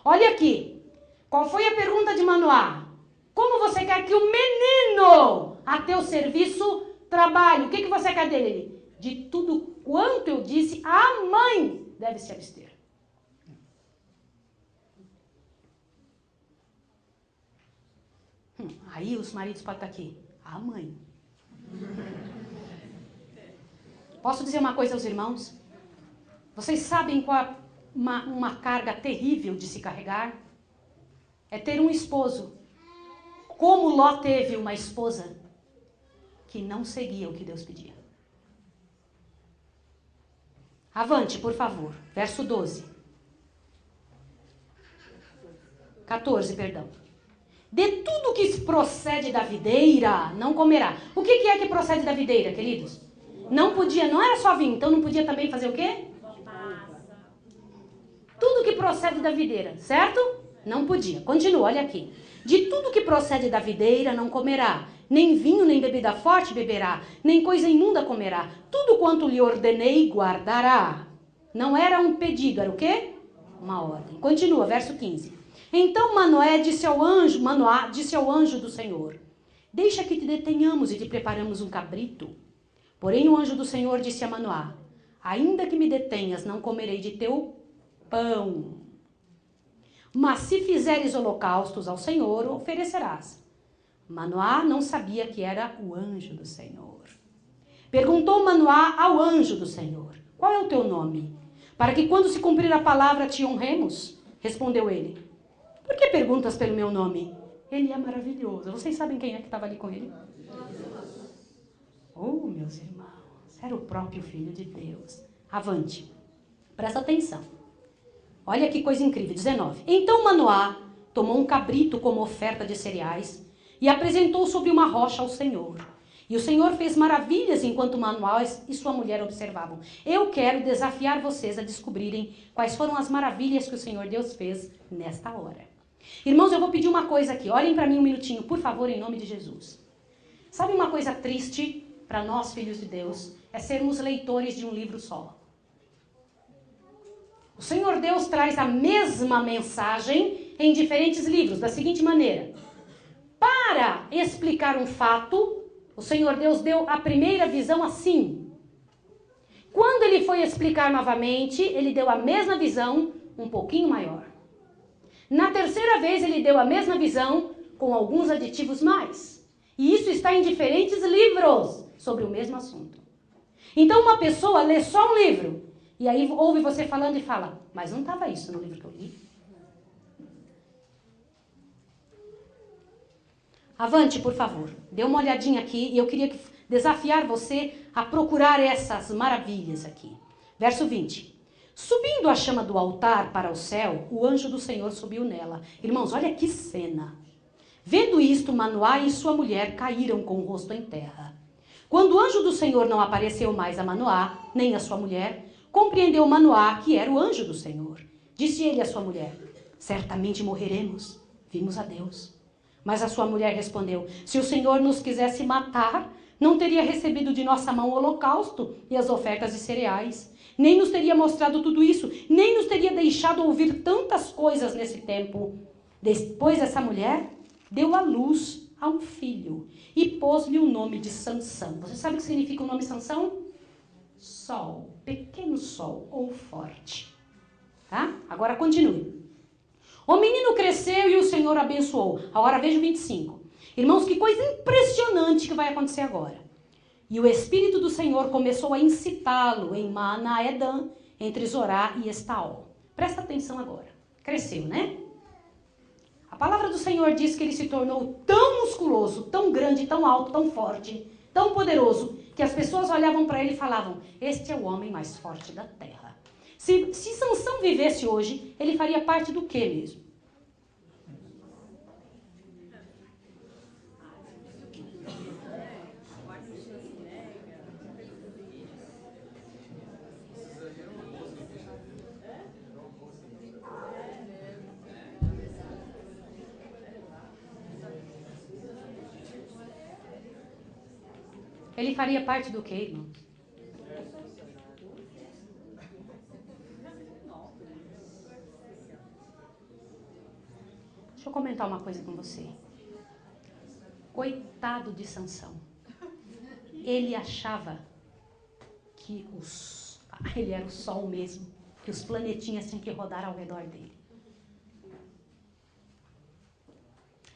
Olha aqui, qual foi a pergunta de Manoá? Como você quer que o menino a teu serviço trabalhe? O que você quer dele? De tudo quanto eu disse, a mãe deve se abster. Aí os maridos podem estar aqui. A mãe. Posso dizer uma coisa aos irmãos? Vocês sabem qual é uma carga terrível de se carregar? É ter um esposo. Como Ló teve uma esposa que não seguia o que Deus pedia. Avante, por favor. Verso 12. 14, perdão. De tudo que procede da videira, não comerá. O que é que procede da videira, queridos? Não podia, não era só vinho, então não podia também fazer o quê? Tudo que procede da videira, certo? Não podia. Continua, olha aqui. De tudo que procede da videira não comerá, nem vinho, nem bebida forte beberá, nem coisa imunda comerá. Tudo quanto lhe ordenei guardará. Não era um pedido, era o quê? Uma ordem. Continua, verso 15. Então Manoá disse ao anjo do Senhor, deixa que te detenhamos e te preparamos um cabrito. Porém o anjo do Senhor disse a Manoá, ainda que me detenhas, não comerei de teu pão. Mas se fizeres holocaustos ao Senhor, oferecerás. Manoá não sabia que era o anjo do Senhor. Perguntou Manoá ao anjo do Senhor, qual é o teu nome? Para que quando se cumprir a palavra te honremos. Respondeu ele, por que perguntas pelo meu nome? Ele é maravilhoso. Vocês sabem quem é que estava ali com ele? Oh, meus irmãos, era o próprio Filho de Deus. Avante, presta atenção. Olha que coisa incrível, 19. Então Manoá tomou um cabrito como oferta de cereais e apresentou sobre uma rocha ao Senhor. E o Senhor fez maravilhas enquanto Manoá e sua mulher observavam. Eu quero desafiar vocês a descobrirem quais foram as maravilhas que o Senhor Deus fez nesta hora. Irmãos, eu vou pedir uma coisa aqui. Olhem para mim um minutinho, por favor, em nome de Jesus. Sabe uma coisa triste para nós, filhos de Deus? É sermos leitores de um livro só. O Senhor Deus traz a mesma mensagem em diferentes livros, da seguinte maneira. Para explicar um fato, o Senhor Deus deu a primeira visão assim. Quando ele foi explicar novamente, ele deu a mesma visão, um pouquinho maior. Na terceira vez, ele deu a mesma visão, com alguns aditivos mais. E isso está em diferentes livros sobre o mesmo assunto. Então, uma pessoa lê só um livro, e aí ouve você falando e fala, mas não estava isso no livro que eu li? Avante, por favor. Dê uma olhadinha aqui e eu queria desafiar você a procurar essas maravilhas aqui. Verso 20. Subindo a chama do altar para o céu, o anjo do Senhor subiu nela. Irmãos, olha que cena. Vendo isto, Manoá e sua mulher caíram com o rosto em terra. Quando o anjo do Senhor não apareceu mais a Manoá, nem a sua mulher, compreendeu Manoá que era o anjo do Senhor. Disse ele à sua mulher, certamente morreremos, vimos a Deus. Mas a sua mulher respondeu, se o Senhor nos quisesse matar, não teria recebido de nossa mão o holocausto e as ofertas de cereais. Nem nos teria mostrado tudo isso, nem nos teria deixado ouvir tantas coisas nesse tempo. Depois essa mulher deu à luz a um filho e pôs-lhe o nome de Sansão. Você sabe o que significa o nome Sansão? Sol, pequeno sol ou forte. Tá? Agora continue. O menino cresceu e o Senhor abençoou. Agora veja o 25. Irmãos, que coisa impressionante que vai acontecer agora. E o Espírito do Senhor começou a incitá-lo em Manaedã, entre Zorá e Estaol. Presta atenção agora. Cresceu, né? A palavra do Senhor diz que ele se tornou tão musculoso, tão grande, tão alto, tão forte, tão poderoso, que as pessoas olhavam para ele e falavam, este é o homem mais forte da terra. Se Sansão vivesse hoje, ele faria parte do quê mesmo? Ele faria parte do quê, irmão? Deixa eu comentar uma coisa com você. Coitado de Sansão. Ele achava que ele era o sol mesmo, que os planetinhas tinham que rodar ao redor dele.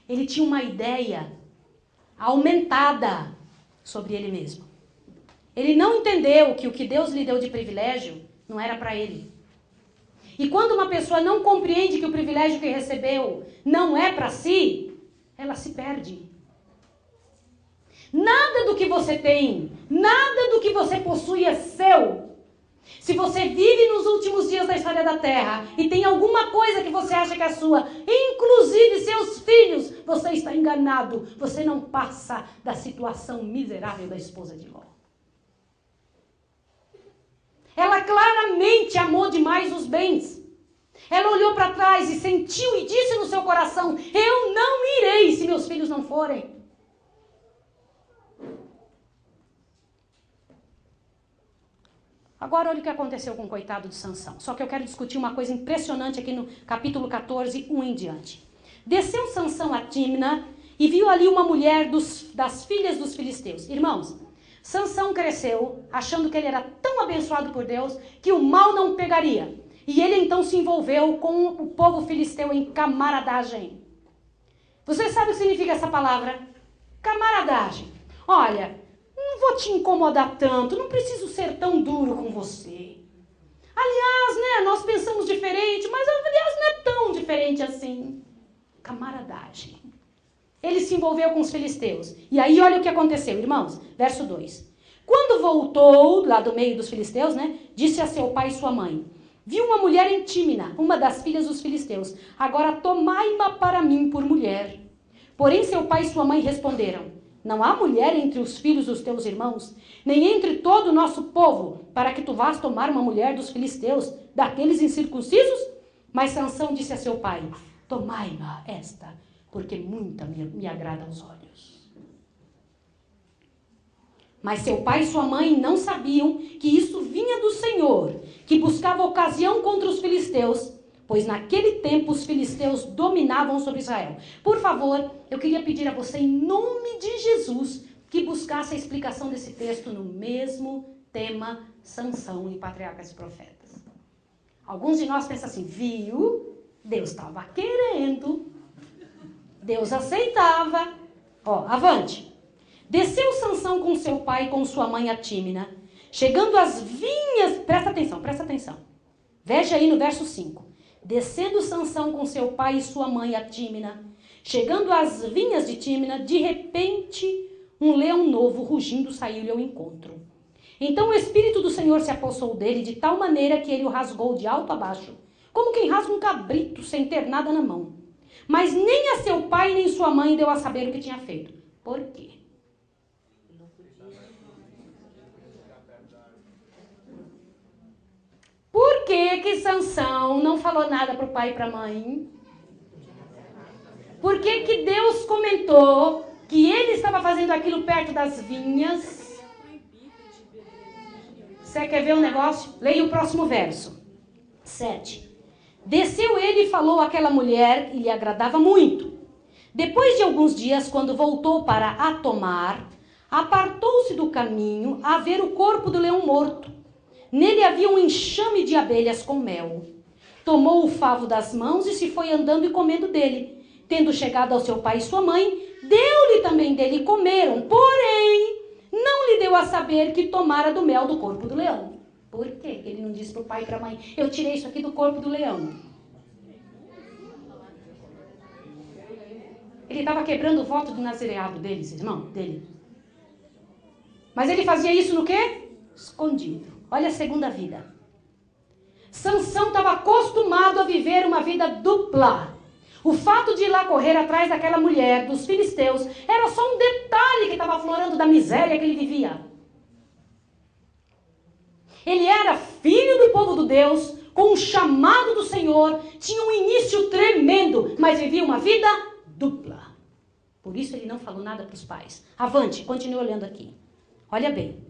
Ele tinha uma ideia aumentada sobre ele mesmo. Ele não entendeu que o que Deus lhe deu de privilégio não era para ele. E quando uma pessoa não compreende que o privilégio que recebeu não é para si, ela se perde. Nada do que você tem, nada do que você possui é seu. Se você vive nos últimos dias da história da Terra e tem alguma coisa que você acha que é sua, inclusive seus filhos, você está enganado. Você não passa da situação miserável da esposa de Ló. Ela claramente amou demais os bens. Ela olhou para trás e sentiu e disse no seu coração, eu não irei se meus filhos não forem. Agora olha o que aconteceu com o coitado de Sansão. Só que eu quero discutir uma coisa impressionante aqui no capítulo 14, 1 em diante. Desceu Sansão a Tímna e viu ali uma mulher das filhas dos filisteus. Irmãos, Sansão cresceu achando que ele era tão abençoado por Deus que o mal não pegaria. E ele então se envolveu com o povo filisteu em camaradagem. Você sabe o que significa essa palavra? Camaradagem. Olha, não vou te incomodar tanto, não preciso ser tão duro com você. Aliás, né, nós pensamos diferente, mas aliás não é tão diferente assim. Camaradagem. Ele se envolveu com os filisteus. E aí olha o que aconteceu, irmãos. Verso 2. Quando voltou lá do meio dos filisteus, né, disse a seu pai e sua mãe, viu uma mulher em Tímna, uma das filhas dos filisteus. Agora tomai-ma para mim por mulher. Porém seu pai e sua mãe responderam, não há mulher entre os filhos dos teus irmãos, nem entre todo o nosso povo, para que tu vás tomar uma mulher dos filisteus, daqueles incircuncisos? Mas Sansão disse a seu pai, tomai-ma esta, porque muita me agrada aos olhos. Mas seu pai e sua mãe não sabiam que isso vinha do Senhor, que buscava ocasião contra os filisteus, pois naquele tempo os filisteus dominavam sobre Israel. Por favor, eu queria pedir a você, em nome de Jesus, que buscasse a explicação desse texto no mesmo tema Sansão e Patriarcas e Profetas. Alguns de nós pensam assim, viu? Deus estava querendo. Deus aceitava. Ó, avante. Desceu Sansão com seu pai e com sua mãe a Tímina, chegando às vinhas... Presta atenção. Veja aí no verso 5. Descendo Sansão com seu pai e sua mãe a Tímina, chegando às vinhas de Tímina, de repente um leão novo rugindo saiu-lhe ao encontro. Então o Espírito do Senhor se apossou dele de tal maneira que ele o rasgou de alto a baixo, como quem rasga um cabrito sem ter nada na mão. Mas nem a seu pai nem sua mãe deu a saber o que tinha feito. Por quê? Por que Sansão não falou nada para o pai e para a mãe? Por que Deus comentou que ele estava fazendo aquilo perto das vinhas? Você quer ver um negócio? Leia o próximo verso. 7. Desceu ele e falou àquela mulher, e lhe agradava muito. Depois de alguns dias, quando voltou para a tomar, apartou-se do caminho a ver o corpo do leão morto. Nele havia um enxame de abelhas com mel. Tomou o favo das mãos e se foi andando e comendo dele. Tendo chegado ao seu pai e sua mãe, deu-lhe também dele e comeram. Porém, não lhe deu a saber que tomara do mel do corpo do leão. Por quê? Ele não disse para o pai e para a mãe, eu tirei isso aqui do corpo do leão. Ele estava quebrando o voto do nazireado deles, irmão, dele. Mas ele fazia isso no quê? Escondido. Olha a segunda vida. Sansão estava acostumado a viver uma vida dupla. O fato de ir lá correr atrás daquela mulher, dos filisteus, era só um detalhe que estava aflorando da miséria que ele vivia. Ele era filho do povo do Deus, com um chamado do Senhor, tinha um início tremendo, mas vivia uma vida dupla. Por isso ele não falou nada para os pais. Avante, continue olhando aqui. Olha bem,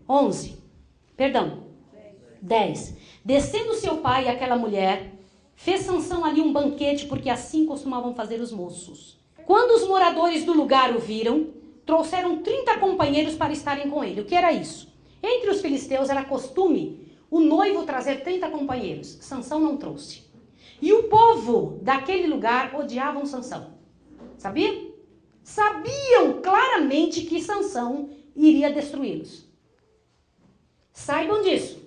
10. Descendo seu pai e aquela mulher, fez Sansão ali um banquete, porque assim costumavam fazer os moços. Quando os moradores do lugar o viram, trouxeram 30 companheiros para estarem com ele. O que era isso? Entre os filisteus era costume o noivo trazer 30 companheiros. Sansão não trouxe. E o povo daquele lugar odiavam Sansão. Sabia? Sabiam claramente que Sansão iria destruí-los. Saibam disso.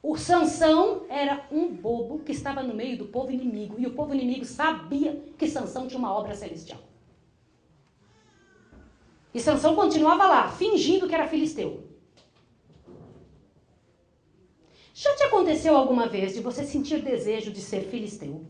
O Sansão era um bobo que estava no meio do povo inimigo. E o povo inimigo sabia que Sansão tinha uma obra celestial. E Sansão continuava lá, fingindo que era filisteu. Já te aconteceu alguma vez de você sentir desejo de ser filisteu?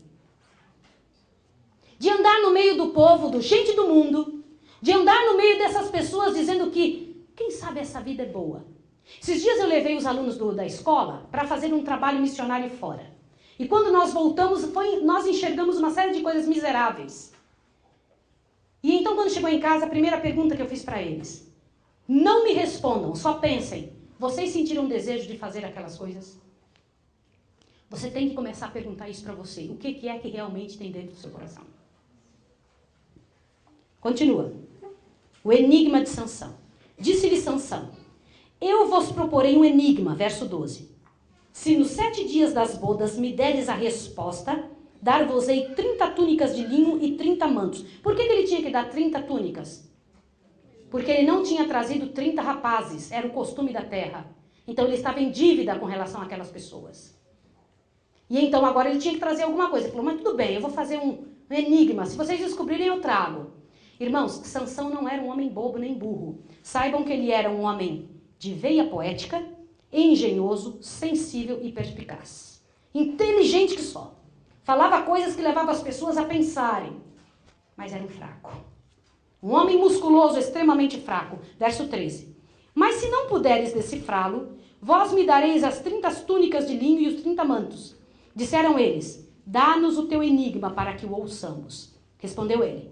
De andar no meio do povo, do gente do mundo, de andar no meio dessas pessoas dizendo que, quem sabe essa vida é boa. Esses dias eu levei os alunos da escola para fazer um trabalho missionário fora. E quando nós voltamos, nós enxergamos uma série de coisas miseráveis. E então quando chegou em casa, a primeira pergunta que eu fiz para eles: não me respondam, só pensem, vocês sentiram desejo de fazer aquelas coisas? Você tem que começar a perguntar isso para você. O que é que realmente tem dentro do seu coração? Continua. O enigma de Sansão. Disse-lhe Sansão: eu vos proporei um enigma, verso 12. Se nos 7 dias das bodas me deres a resposta, dar-vos-ei 30 túnicas de linho e 30 mantos. Por que ele tinha que dar 30 túnicas? Porque ele não tinha trazido 30 rapazes, era o costume da terra. Então ele estava em dívida com relação àquelas pessoas. E então agora ele tinha que trazer alguma coisa. Ele falou, mas tudo bem, eu vou fazer um enigma. Se vocês descobrirem, eu trago. Irmãos, Sansão não era um homem bobo nem burro. Saibam que ele era um homem de veia poética, engenhoso, sensível e perspicaz. Inteligente que só. Falava coisas que levavam as pessoas a pensarem. Mas era um fraco. Um homem musculoso, extremamente fraco. Verso 13. Mas se não puderes decifrá-lo, vós me dareis as 30 túnicas de linho e os 30 mantos. Disseram eles, dá-nos o teu enigma para que o ouçamos. Respondeu ele,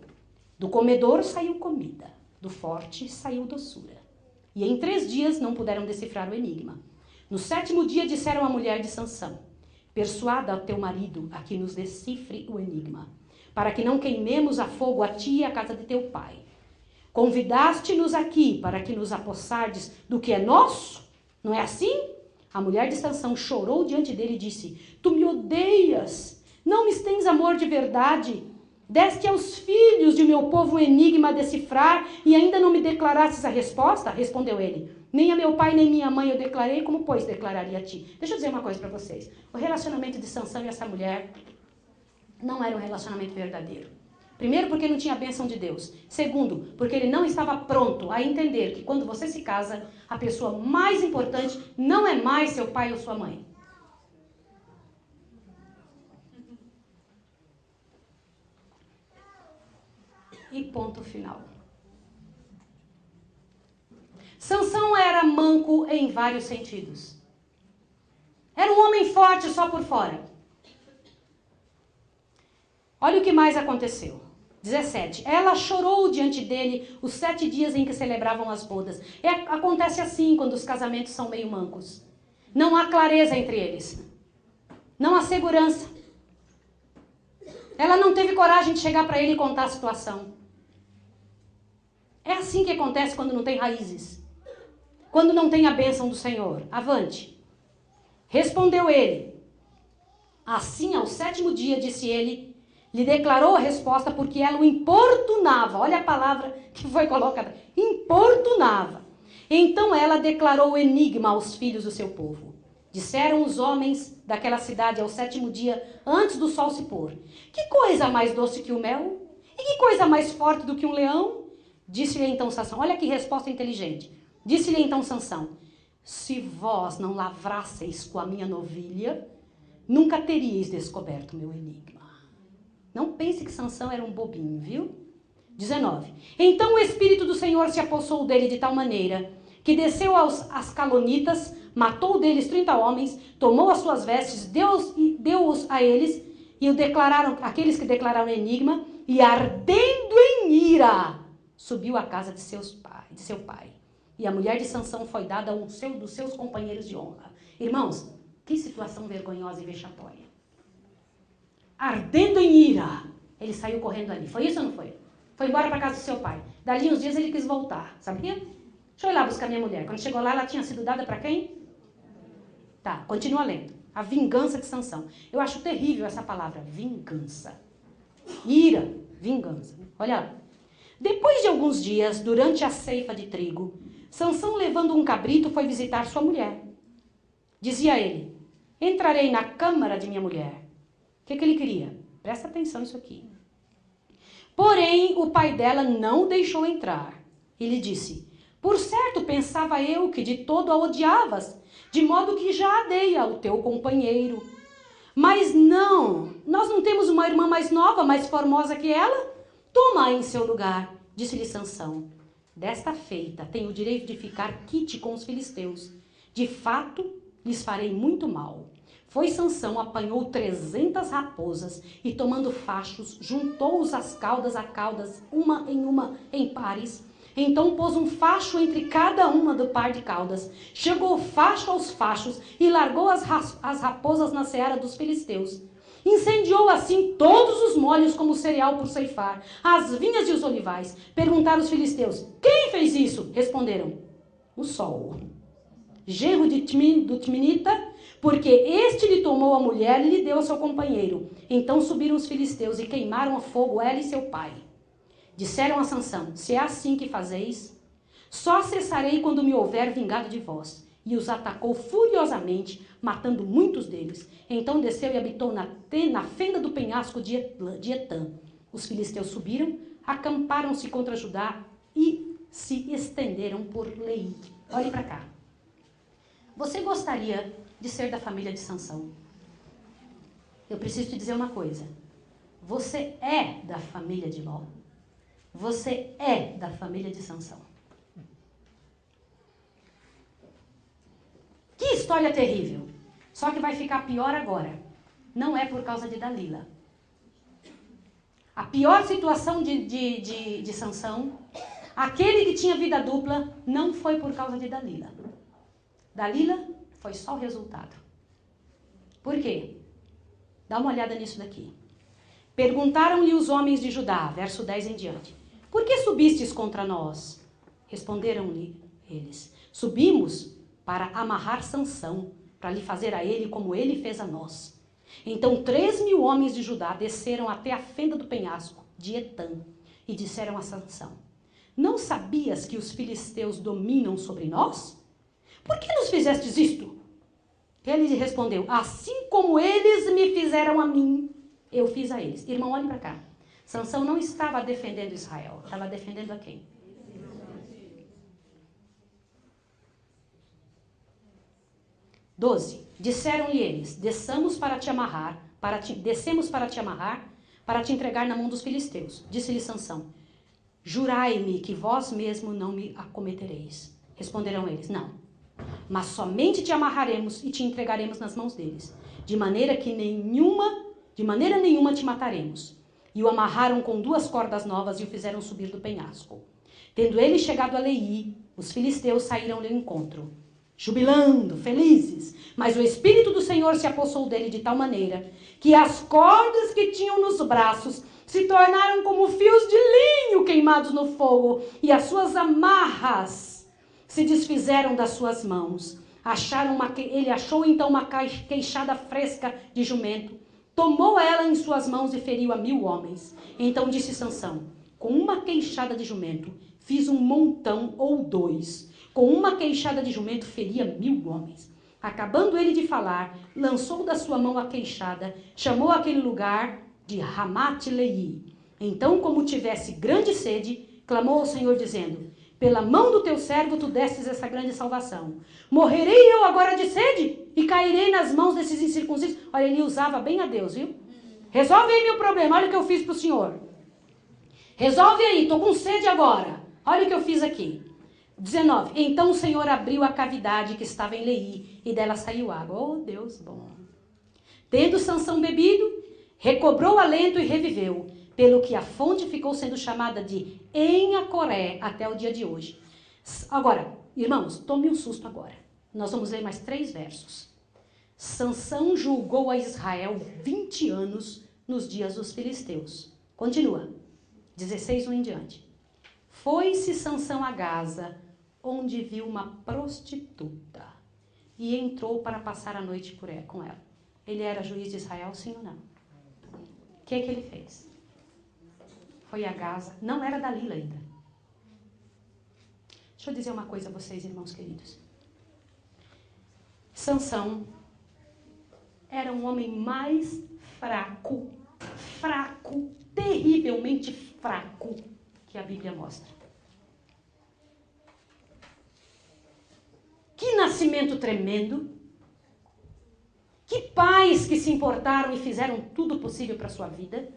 do comedor saiu comida, do forte saiu doçura. E em 3 dias não puderam decifrar o enigma. No 7º dia disseram à mulher de Sansão, Persuada teu marido a que nos decifre o enigma, para que não queimemos a fogo a ti e a casa de teu pai. Convidaste-nos aqui para que nos apossardes do que é nosso? Não é assim? A mulher de Sansão chorou diante dele e disse: Tu me odeias, não me tens amor de verdade. Deste aos filhos de meu povo um enigma a decifrar e ainda não me declarastes a resposta? Respondeu ele: Nem a meu pai nem minha mãe eu declarei, como pois declararia a ti? Deixa eu dizer uma coisa para vocês. O relacionamento de Sansão e essa mulher não era um relacionamento verdadeiro. Primeiro, porque não tinha a bênção de Deus. Segundo, porque ele não estava pronto a entender que quando você se casa, a pessoa mais importante não é mais seu pai ou sua mãe. E ponto final. Sansão era manco em vários sentidos. Era um homem forte só por fora. Olha o que mais aconteceu. 17. Ela chorou diante dele os 7 dias em que celebravam as bodas. Acontece assim quando os casamentos são meio mancos. Não há clareza entre eles. Não há segurança. Ela não teve coragem de chegar para ele e contar a situação. É assim que acontece quando não tem raízes. Quando não tem a bênção do Senhor. Avante. Respondeu ele. Assim, ao 7º dia, disse ele, lhe declarou a resposta porque ela o importunava. Olha a palavra que foi colocada. Importunava. Então ela declarou o enigma aos filhos do seu povo. Disseram os homens daquela cidade ao 7º dia, antes do sol se pôr: Que coisa mais doce que o mel? E que coisa mais forte do que um leão? Disse-lhe então Sansão. Olha que resposta inteligente. Disse-lhe então Sansão: Se vós não lavrasseis com a minha novilha, nunca teríeis descoberto o meu enigma. Não pense que Sansão era um bobinho, viu? 19. Então o Espírito do Senhor se apossou dele de tal maneira que desceu aos Ascalonitas, matou deles 30 homens, tomou as suas vestes, deu-os a eles, e o declararam, aqueles que declararam o enigma, e ardendo em ira, subiu à casa de seu pai. E a mulher de Sansão foi dada a um dos seus companheiros de honra. Irmãos, que situação vergonhosa e vexatória. Ardendo em ira, ele saiu correndo ali. Foi isso ou não foi? Foi embora para casa do seu pai. Dali uns dias ele quis voltar, sabia? Deixa eu ir lá buscar minha mulher. Quando chegou lá, ela tinha sido dada para quem? Tá, continua lendo. A vingança de Sansão. Eu acho terrível essa palavra, vingança. Ira, vingança. Olha lá. Depois de alguns dias, durante a ceifa de trigo, Sansão, levando um cabrito, foi visitar sua mulher. Dizia ele: Entrarei na câmara de minha mulher. O que ele queria? Presta atenção nisso aqui. Porém, o pai dela não o deixou entrar. E lhe disse: Por certo, pensava eu que de todo a odiavas, de modo que já a dei ao teu companheiro. Mas não, nós não temos uma irmã mais nova, mais formosa que ela? Toma em seu lugar, disse-lhe Sansão. Desta feita, tenho o direito de ficar quite com os filisteus. De fato, lhes farei muito mal. Foi Sansão, apanhou 300 raposas e, tomando fachos, juntou-os às caudas a caudas, uma em pares. Então pôs um facho entre cada uma do par de caudas. Chegou o facho aos fachos e largou as raposas na seara dos filisteus. Incendiou assim todos os molhos como cereal por ceifar, as vinhas e os olivais. Perguntaram os filisteus: Quem fez isso? Responderam: O sol. Genro do Tminita, porque este lhe tomou a mulher e lhe deu a seu companheiro. Então subiram os filisteus e queimaram a fogo ela e seu pai. Disseram a Sansão: Se é assim que fazeis, só cessarei quando me houver vingado de vós. E os atacou furiosamente, matando muitos deles. Então desceu e habitou na fenda do penhasco de Etã. Os filisteus subiram, acamparam-se contra Judá e se estenderam por Leí. Olhe para cá. Você gostaria de ser da família de Sansão? Eu preciso te dizer uma coisa. Você é da família de Ló. Você é da família de Sansão. Que história terrível. Só que vai ficar pior agora. Não é por causa de Dalila. A pior situação de Sansão, aquele que tinha vida dupla, não foi por causa de Dalila. Dalila foi só o resultado. Por quê? Dá uma olhada nisso daqui. Perguntaram-lhe os homens de Judá, verso 10 em diante. Por que subistes contra nós? Responderam-lhe eles. Subimos para amarrar Sansão, para lhe fazer a ele como ele fez a nós. Então 3.000 homens de Judá desceram até a fenda do penhasco de Etã e disseram a Sansão: não sabias que os filisteus dominam sobre nós? Por que nos fizestes isto? Ele lhe respondeu: assim como eles me fizeram a mim, eu fiz a eles. Irmão, olhe para cá. Sansão não estava defendendo Israel. Estava defendendo a quem? 12. Disseram-lhe eles: descemos para te amarrar, para te entregar na mão dos filisteus. Disse-lhe Sansão: jurai-me que vós mesmo não me acometereis. Responderam eles: não, mas somente te amarraremos e te entregaremos nas mãos deles, de maneira nenhuma te mataremos. E o amarraram com 2 cordas novas e o fizeram subir do penhasco. Tendo ele chegado a Leí, os filisteus saíram-lhe ao encontro, jubilando, felizes. Mas o Espírito do Senhor se apossou dele de tal maneira que as cordas que tinham nos braços se tornaram como fios de linho queimados no fogo, e as suas amarras se desfizeram das suas mãos. Ele achou então uma queixada fresca de jumento, tomou ela em suas mãos e feriu a 1.000 homens. Então disse Sansão: com uma queixada de jumento fiz um montão ou 2. Com uma queixada de jumento feria 1.000 homens. Acabando ele de falar, lançou da sua mão a queixada, chamou aquele lugar de Ramat-Leí. Então, como tivesse grande sede, clamou ao Senhor dizendo: pela mão do teu servo tu destes essa grande salvação. Morrerei eu agora de sede e cairei nas mãos desses incircuncisos? Olha, ele usava bem a Deus, viu? Resolve aí meu problema, olha o que eu fiz para o Senhor. Resolve aí, estou com sede agora. Olha o que eu fiz aqui. 19. Então o Senhor abriu a cavidade que estava em Leí, e dela saiu água. Oh, Deus bom. Tendo Sansão bebido, recobrou alento e reviveu, pelo que a fonte ficou sendo chamada de Enhacoré até o dia de hoje. Agora, irmãos, tome um susto agora. Nós vamos ler mais 3 versos. Sansão julgou a Israel 20 anos nos dias dos filisteus. Continua. 16, 1 em diante. Foi-se Sansão a Gaza, onde viu uma prostituta, e entrou para passar a noite com ela. Ele era juiz de Israel, sim ou não? O que ele fez? Foi a Gaza. Não era Dalila ainda. Deixa eu dizer uma coisa a vocês, irmãos queridos. Sansão era um homem mais fraco, terrivelmente fraco, que a Bíblia mostra. Que nascimento tremendo. Que pais que se importaram e fizeram tudo possível para a sua vida.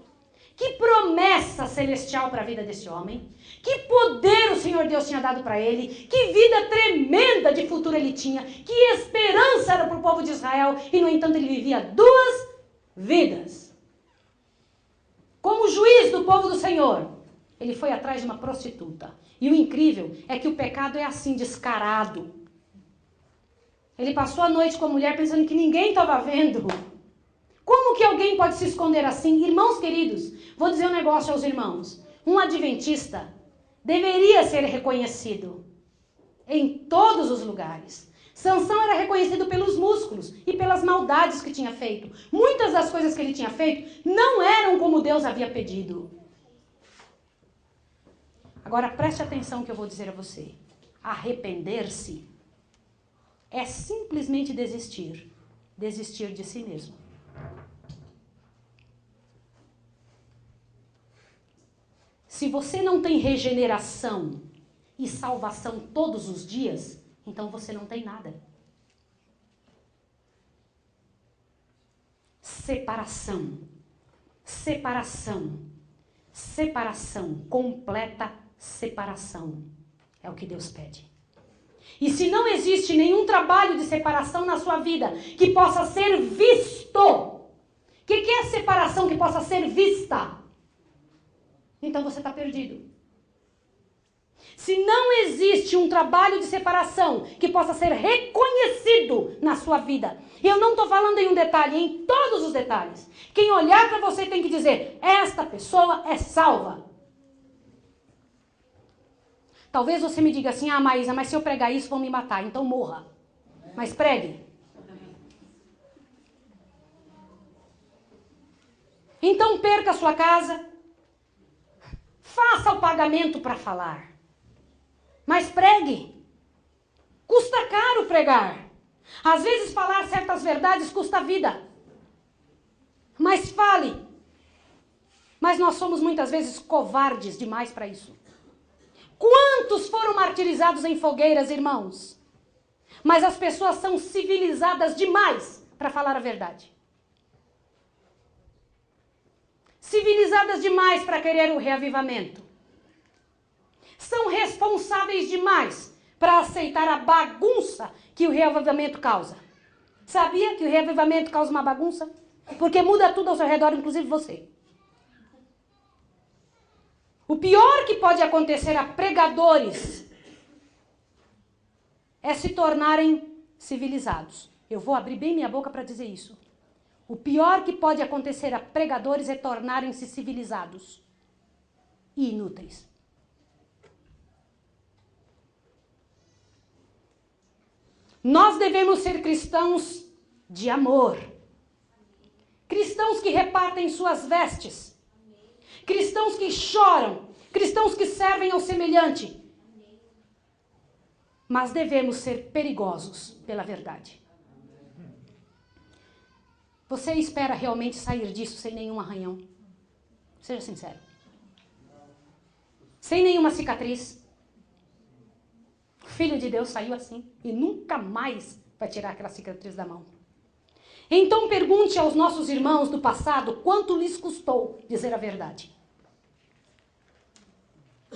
Que promessa celestial para a vida desse homem. Que poder o Senhor Deus tinha dado para ele. Que vida tremenda de futuro ele tinha. Que esperança era para o povo de Israel. E, no entanto, ele vivia 2 vidas. Como juiz do povo do Senhor, ele foi atrás de uma prostituta. E o incrível é que o pecado é assim, descarado. Ele passou a noite com a mulher pensando que ninguém estava vendo. Como que alguém pode se esconder assim? Irmãos queridos, vou dizer um negócio aos irmãos. Um adventista deveria ser reconhecido em todos os lugares. Sansão era reconhecido pelos músculos e pelas maldades que tinha feito. Muitas das coisas que ele tinha feito não eram como Deus havia pedido. Agora preste atenção no que eu vou dizer a você. Arrepender-se é simplesmente desistir. Desistir de si mesmo. Se você não tem regeneração e salvação todos os dias, então você não tem nada. Separação. Separação. Separação. Completa separação. É o que Deus pede. E se não existe nenhum trabalho de separação na sua vida que possa ser visto, o que é separação que possa ser vista? Então você está perdido. Se não existe um trabalho de separação que possa ser reconhecido na sua vida, e eu não estou falando em um detalhe, em todos os detalhes. Quem olhar para você tem que dizer, esta pessoa é salva. Talvez você me diga assim, Maísa, mas se eu pregar isso vão me matar, então morra. Mas pregue. Então perca a sua casa. Faça o pagamento para falar. Mas pregue. Custa caro pregar. Às vezes falar certas verdades custa vida. Mas fale. Mas nós somos muitas vezes covardes demais para isso. Quantos foram martirizados em fogueiras, irmãos? Mas as pessoas são civilizadas demais para falar a verdade. Civilizadas demais para querer o reavivamento. São responsáveis demais para aceitar a bagunça que o reavivamento causa. Sabia que o reavivamento causa uma bagunça? Porque muda tudo ao seu redor, inclusive você. O pior que pode acontecer a pregadores é se tornarem civilizados. Eu vou abrir bem minha boca para dizer isso. O pior que pode acontecer a pregadores é tornarem-se civilizados e inúteis. Nós devemos ser cristãos de amor. Cristãos que repartem suas vestes. Cristãos que choram. Cristãos que servem ao semelhante. Mas devemos ser perigosos pela verdade. Você espera realmente sair disso sem nenhum arranhão? Seja sincero. Sem nenhuma cicatriz. O Filho de Deus saiu assim e nunca mais vai tirar aquela cicatriz da mão. Então pergunte aos nossos irmãos do passado quanto lhes custou dizer a verdade.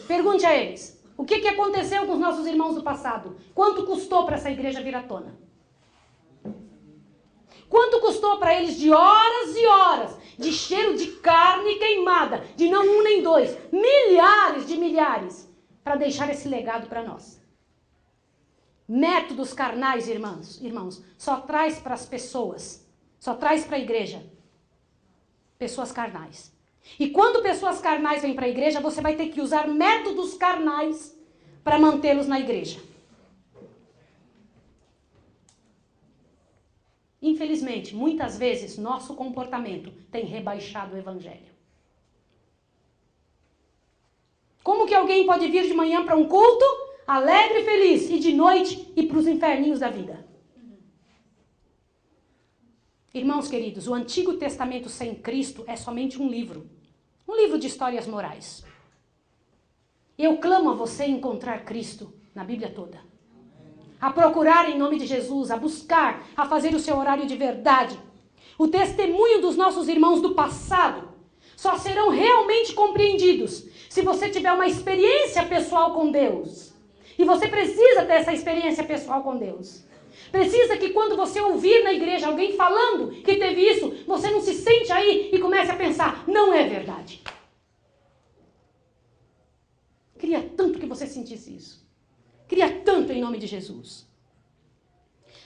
Pergunte a eles, o que aconteceu com os nossos irmãos do passado? Quanto custou para essa igreja vir à tona? Quanto custou para eles de horas e horas, de cheiro de carne queimada, de não um nem dois, milhares de milhares, para deixar esse legado para nós? Métodos carnais, irmãos, só traz para as pessoas, só traz para a igreja pessoas carnais. E quando pessoas carnais vêm para a igreja, você vai ter que usar métodos carnais para mantê-los na igreja. Infelizmente, muitas vezes, nosso comportamento tem rebaixado o evangelho. Como que alguém pode vir de manhã para um culto, alegre e feliz, e de noite ir para os inferninhos da vida? Irmãos queridos, o Antigo Testamento sem Cristo é somente um livro de histórias morais. Eu clamo a você encontrar Cristo na Bíblia toda. A procurar em nome de Jesus, a buscar, a fazer o seu horário de verdade. O testemunho dos nossos irmãos do passado só serão realmente compreendidos se você tiver uma experiência pessoal com Deus. E você precisa ter essa experiência pessoal com Deus. Precisa que quando você ouvir na igreja alguém falando que teve isso, você não se sente aí e comece a pensar, não é verdade. Queria tanto que você sentisse isso. Queria tanto em nome de Jesus.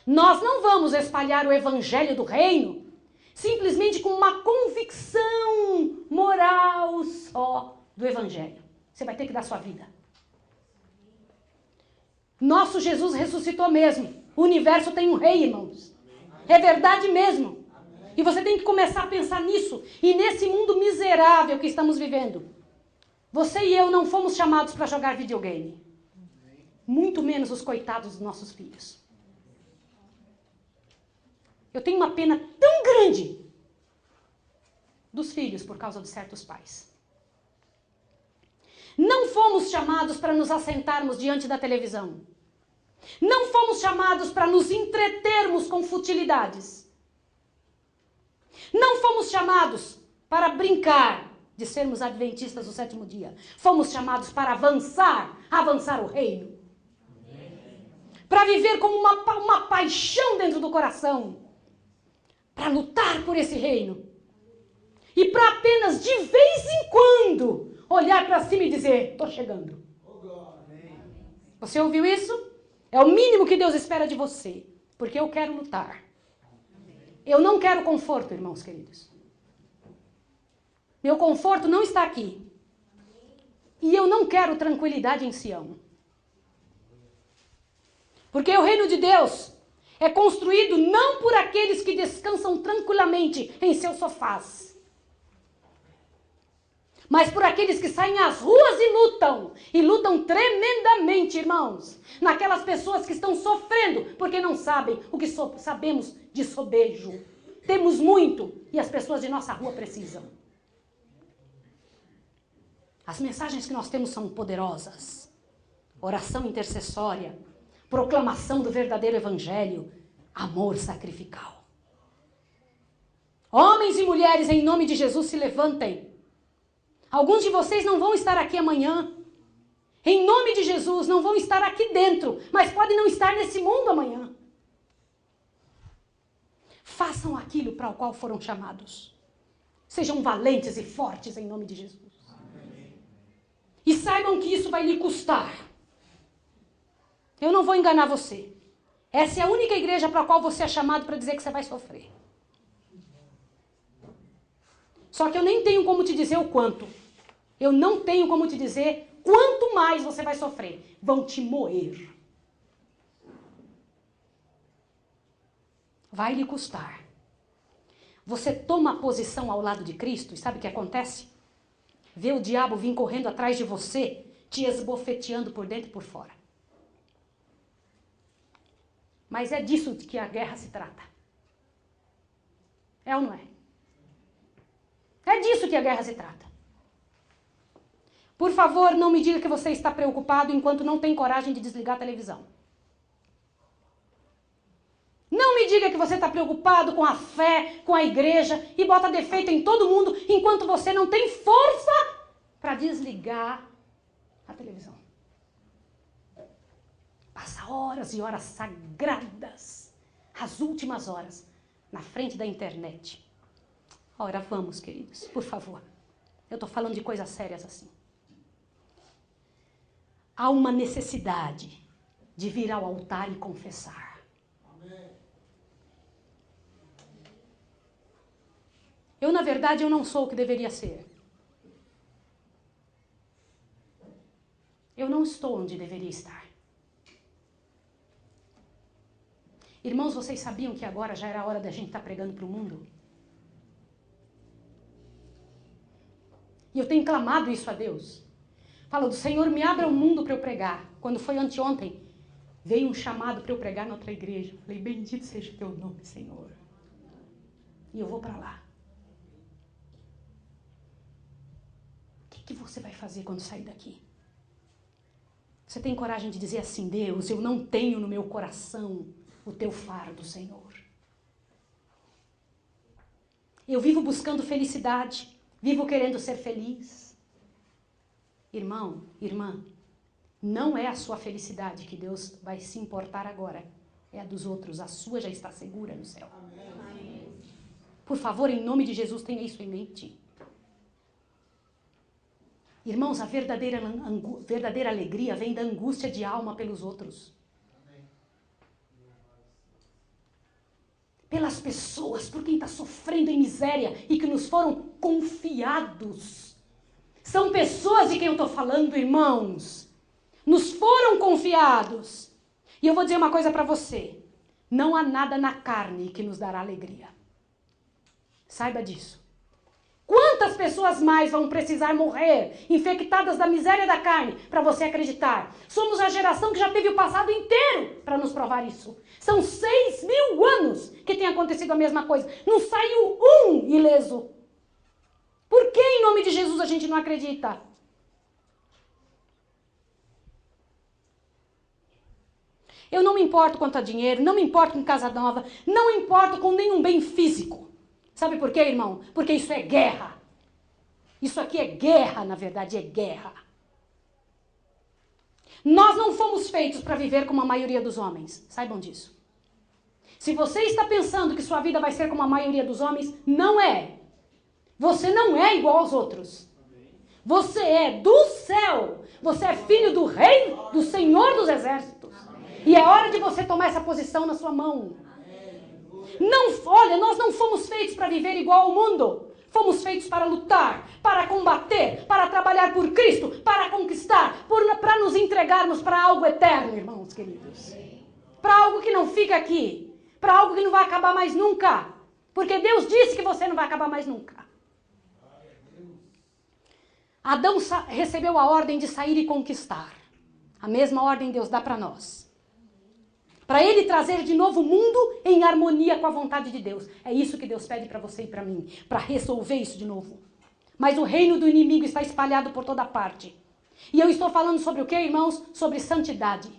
Nós não vamos espalhar o evangelho do reino simplesmente com uma convicção moral só do evangelho. Você vai ter que dar sua vida. Nosso Jesus ressuscitou mesmo. O universo tem um rei, irmãos. É verdade mesmo. E você tem que começar a pensar nisso. E nesse mundo miserável que estamos vivendo. Você e eu não fomos chamados para jogar videogame. Muito menos os coitados dos nossos filhos. Eu tenho uma pena tão grande dos filhos por causa de certos pais. Não fomos chamados para nos assentarmos diante da televisão. Não fomos chamados para nos entretermos com futilidades. Não fomos chamados para brincar de sermos adventistas do sétimo dia. Fomos chamados para avançar o reino. Para viver como uma paixão dentro do coração. Para lutar por esse reino. E para apenas de vez em quando olhar para cima e dizer, estou chegando. Você ouviu isso? É o mínimo que Deus espera de você. Porque eu quero lutar. Eu não quero conforto, irmãos queridos. Meu conforto não está aqui. E eu não quero tranquilidade em Sião. Porque o reino de Deus é construído não por aqueles que descansam tranquilamente em seus sofás, mas por aqueles que saem às ruas e lutam tremendamente, irmãos, naquelas pessoas que estão sofrendo, porque não sabem o que sabemos de sobejo. Temos muito e as pessoas de nossa rua precisam. As mensagens que nós temos são poderosas. Oração intercessória, proclamação do verdadeiro evangelho, amor sacrificial. Homens e mulheres, em nome de Jesus, se levantem. Alguns de vocês não vão estar aqui amanhã. Em nome de Jesus, não vão estar aqui dentro, mas podem não estar nesse mundo amanhã. Façam aquilo para o qual foram chamados. Sejam valentes e fortes em nome de Jesus. E saibam que isso vai lhe custar. Eu não vou enganar você. Essa é a única igreja para a qual você é chamado para dizer que você vai sofrer. Só que eu nem tenho como te dizer o quanto. Eu não tenho como te dizer quanto mais você vai sofrer. Vão te moer. Vai lhe custar. Você toma a posição ao lado de Cristo e sabe o que acontece? Vê o diabo vir correndo atrás de você, te esbofeteando por dentro e por fora. Mas é disso que a guerra se trata. É ou não é? É disso que a guerra se trata. Por favor, não me diga que você está preocupado enquanto não tem coragem de desligar a televisão. Não me diga que você está preocupado com a fé, com a igreja e bota defeito em todo mundo enquanto você não tem força para desligar a televisão. Passa horas e horas sagradas, as últimas horas, na frente da internet. Ora, vamos, queridos, por favor. Eu estou falando de coisas sérias assim. Há uma necessidade de vir ao altar e confessar. Eu, na verdade, eu não sou o que deveria ser. Eu não estou onde deveria estar. Irmãos, vocês sabiam que agora já era a hora da gente estar pregando para o mundo? E eu tenho clamado isso a Deus. Falo, do Senhor, me abra o mundo para eu pregar. Quando foi anteontem, veio um chamado para eu pregar na outra igreja. Falei, bendito seja o teu nome, Senhor. E eu vou para lá. O que você vai fazer quando sair daqui? Você tem coragem de dizer assim, Deus, eu não tenho no meu coração o teu fardo, Senhor. Eu vivo buscando felicidade, vivo querendo ser feliz. Irmão, irmã, não é a sua felicidade que Deus vai se importar agora. É a dos outros, a sua já está segura no céu. Amém. Por favor, em nome de Jesus, tenha isso em mente. Irmãos, a verdadeira alegria vem da angústia de alma pelos outros. Pelas pessoas, por quem está sofrendo em miséria e que nos foram confiados. São pessoas de quem eu estou falando, irmãos. Nos foram confiados. E eu vou dizer uma coisa para você. Não há nada na carne que nos dará alegria. Saiba disso. Quantas pessoas mais vão precisar morrer, infectadas da miséria da carne, para você acreditar? Somos a geração que já teve o passado inteiro para nos provar isso. São 6.000 anos que tem acontecido a mesma coisa. Não saiu um ileso. Por que em nome de Jesus a gente não acredita? Eu não me importo quanto a dinheiro, não me importo com casa nova, não me importo com nenhum bem físico. Sabe por quê, irmão? Porque isso é guerra. Isso aqui é guerra, na verdade, é guerra. Nós não fomos feitos para viver como a maioria dos homens. Saibam disso. Se você está pensando que sua vida vai ser como a maioria dos homens, não é. Você não é igual aos outros. Você é do céu. Você é filho do rei, do Senhor dos exércitos. E é hora de você tomar essa posição na sua mão. Não, olha, nós não fomos feitos para viver igual ao mundo. Fomos feitos para lutar, para combater, para trabalhar por Cristo, para conquistar, para nos entregarmos para algo eterno, irmãos queridos. Para algo que não fica aqui. Para algo que não vai acabar mais nunca. Porque Deus disse que você não vai acabar mais nunca. Adão recebeu a ordem de sair e conquistar. A mesma ordem Deus dá para nós. Para ele trazer de novo o mundo em harmonia com a vontade de Deus. É isso que Deus pede para você e para mim. Para resolver isso de novo. Mas o reino do inimigo está espalhado por toda parte. E eu estou falando sobre o que, irmãos? Sobre santidade.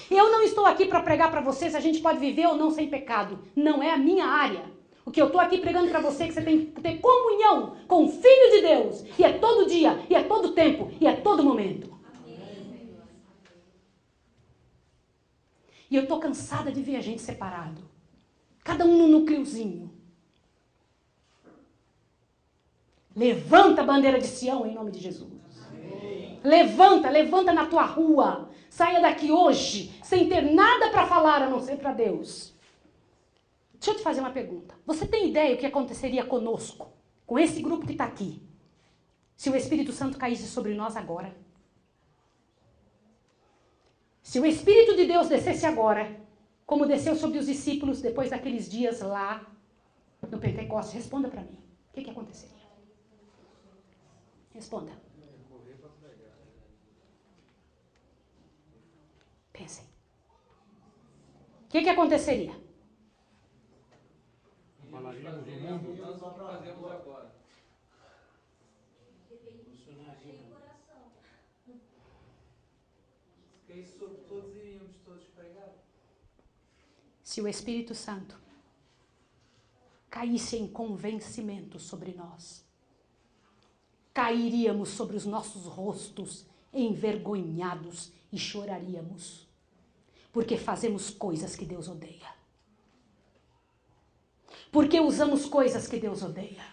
Eu não estou aqui para pregar para você se a gente pode viver ou não sem pecado. Não é a minha área. O que eu estou aqui pregando para você é que você tem que ter comunhão com o Filho de Deus. E é todo dia, e é todo tempo, e é todo momento. E eu estou cansada de ver a gente separado. Cada um num núcleozinho. Levanta a bandeira de Sião em nome de Jesus. Levanta na tua rua. Saia daqui hoje sem ter nada para falar a não ser para Deus. Deixa eu te fazer uma pergunta. Você tem ideia o que aconteceria conosco, com esse grupo que está aqui, se o Espírito Santo caísse sobre nós agora? Se o Espírito de Deus descesse agora, como desceu sobre os discípulos depois daqueles dias lá no Pentecostes, responda para mim. O que aconteceria? Responda. Pensem. O que aconteceria? Falaríamos do mundo. Nós só fazemos agora. Todos iríamos todos pregar. Se o Espírito Santo caísse em convencimento sobre nós, cairíamos sobre os nossos rostos envergonhados e choraríamos, porque fazemos coisas que Deus odeia. Porque usamos coisas que Deus odeia.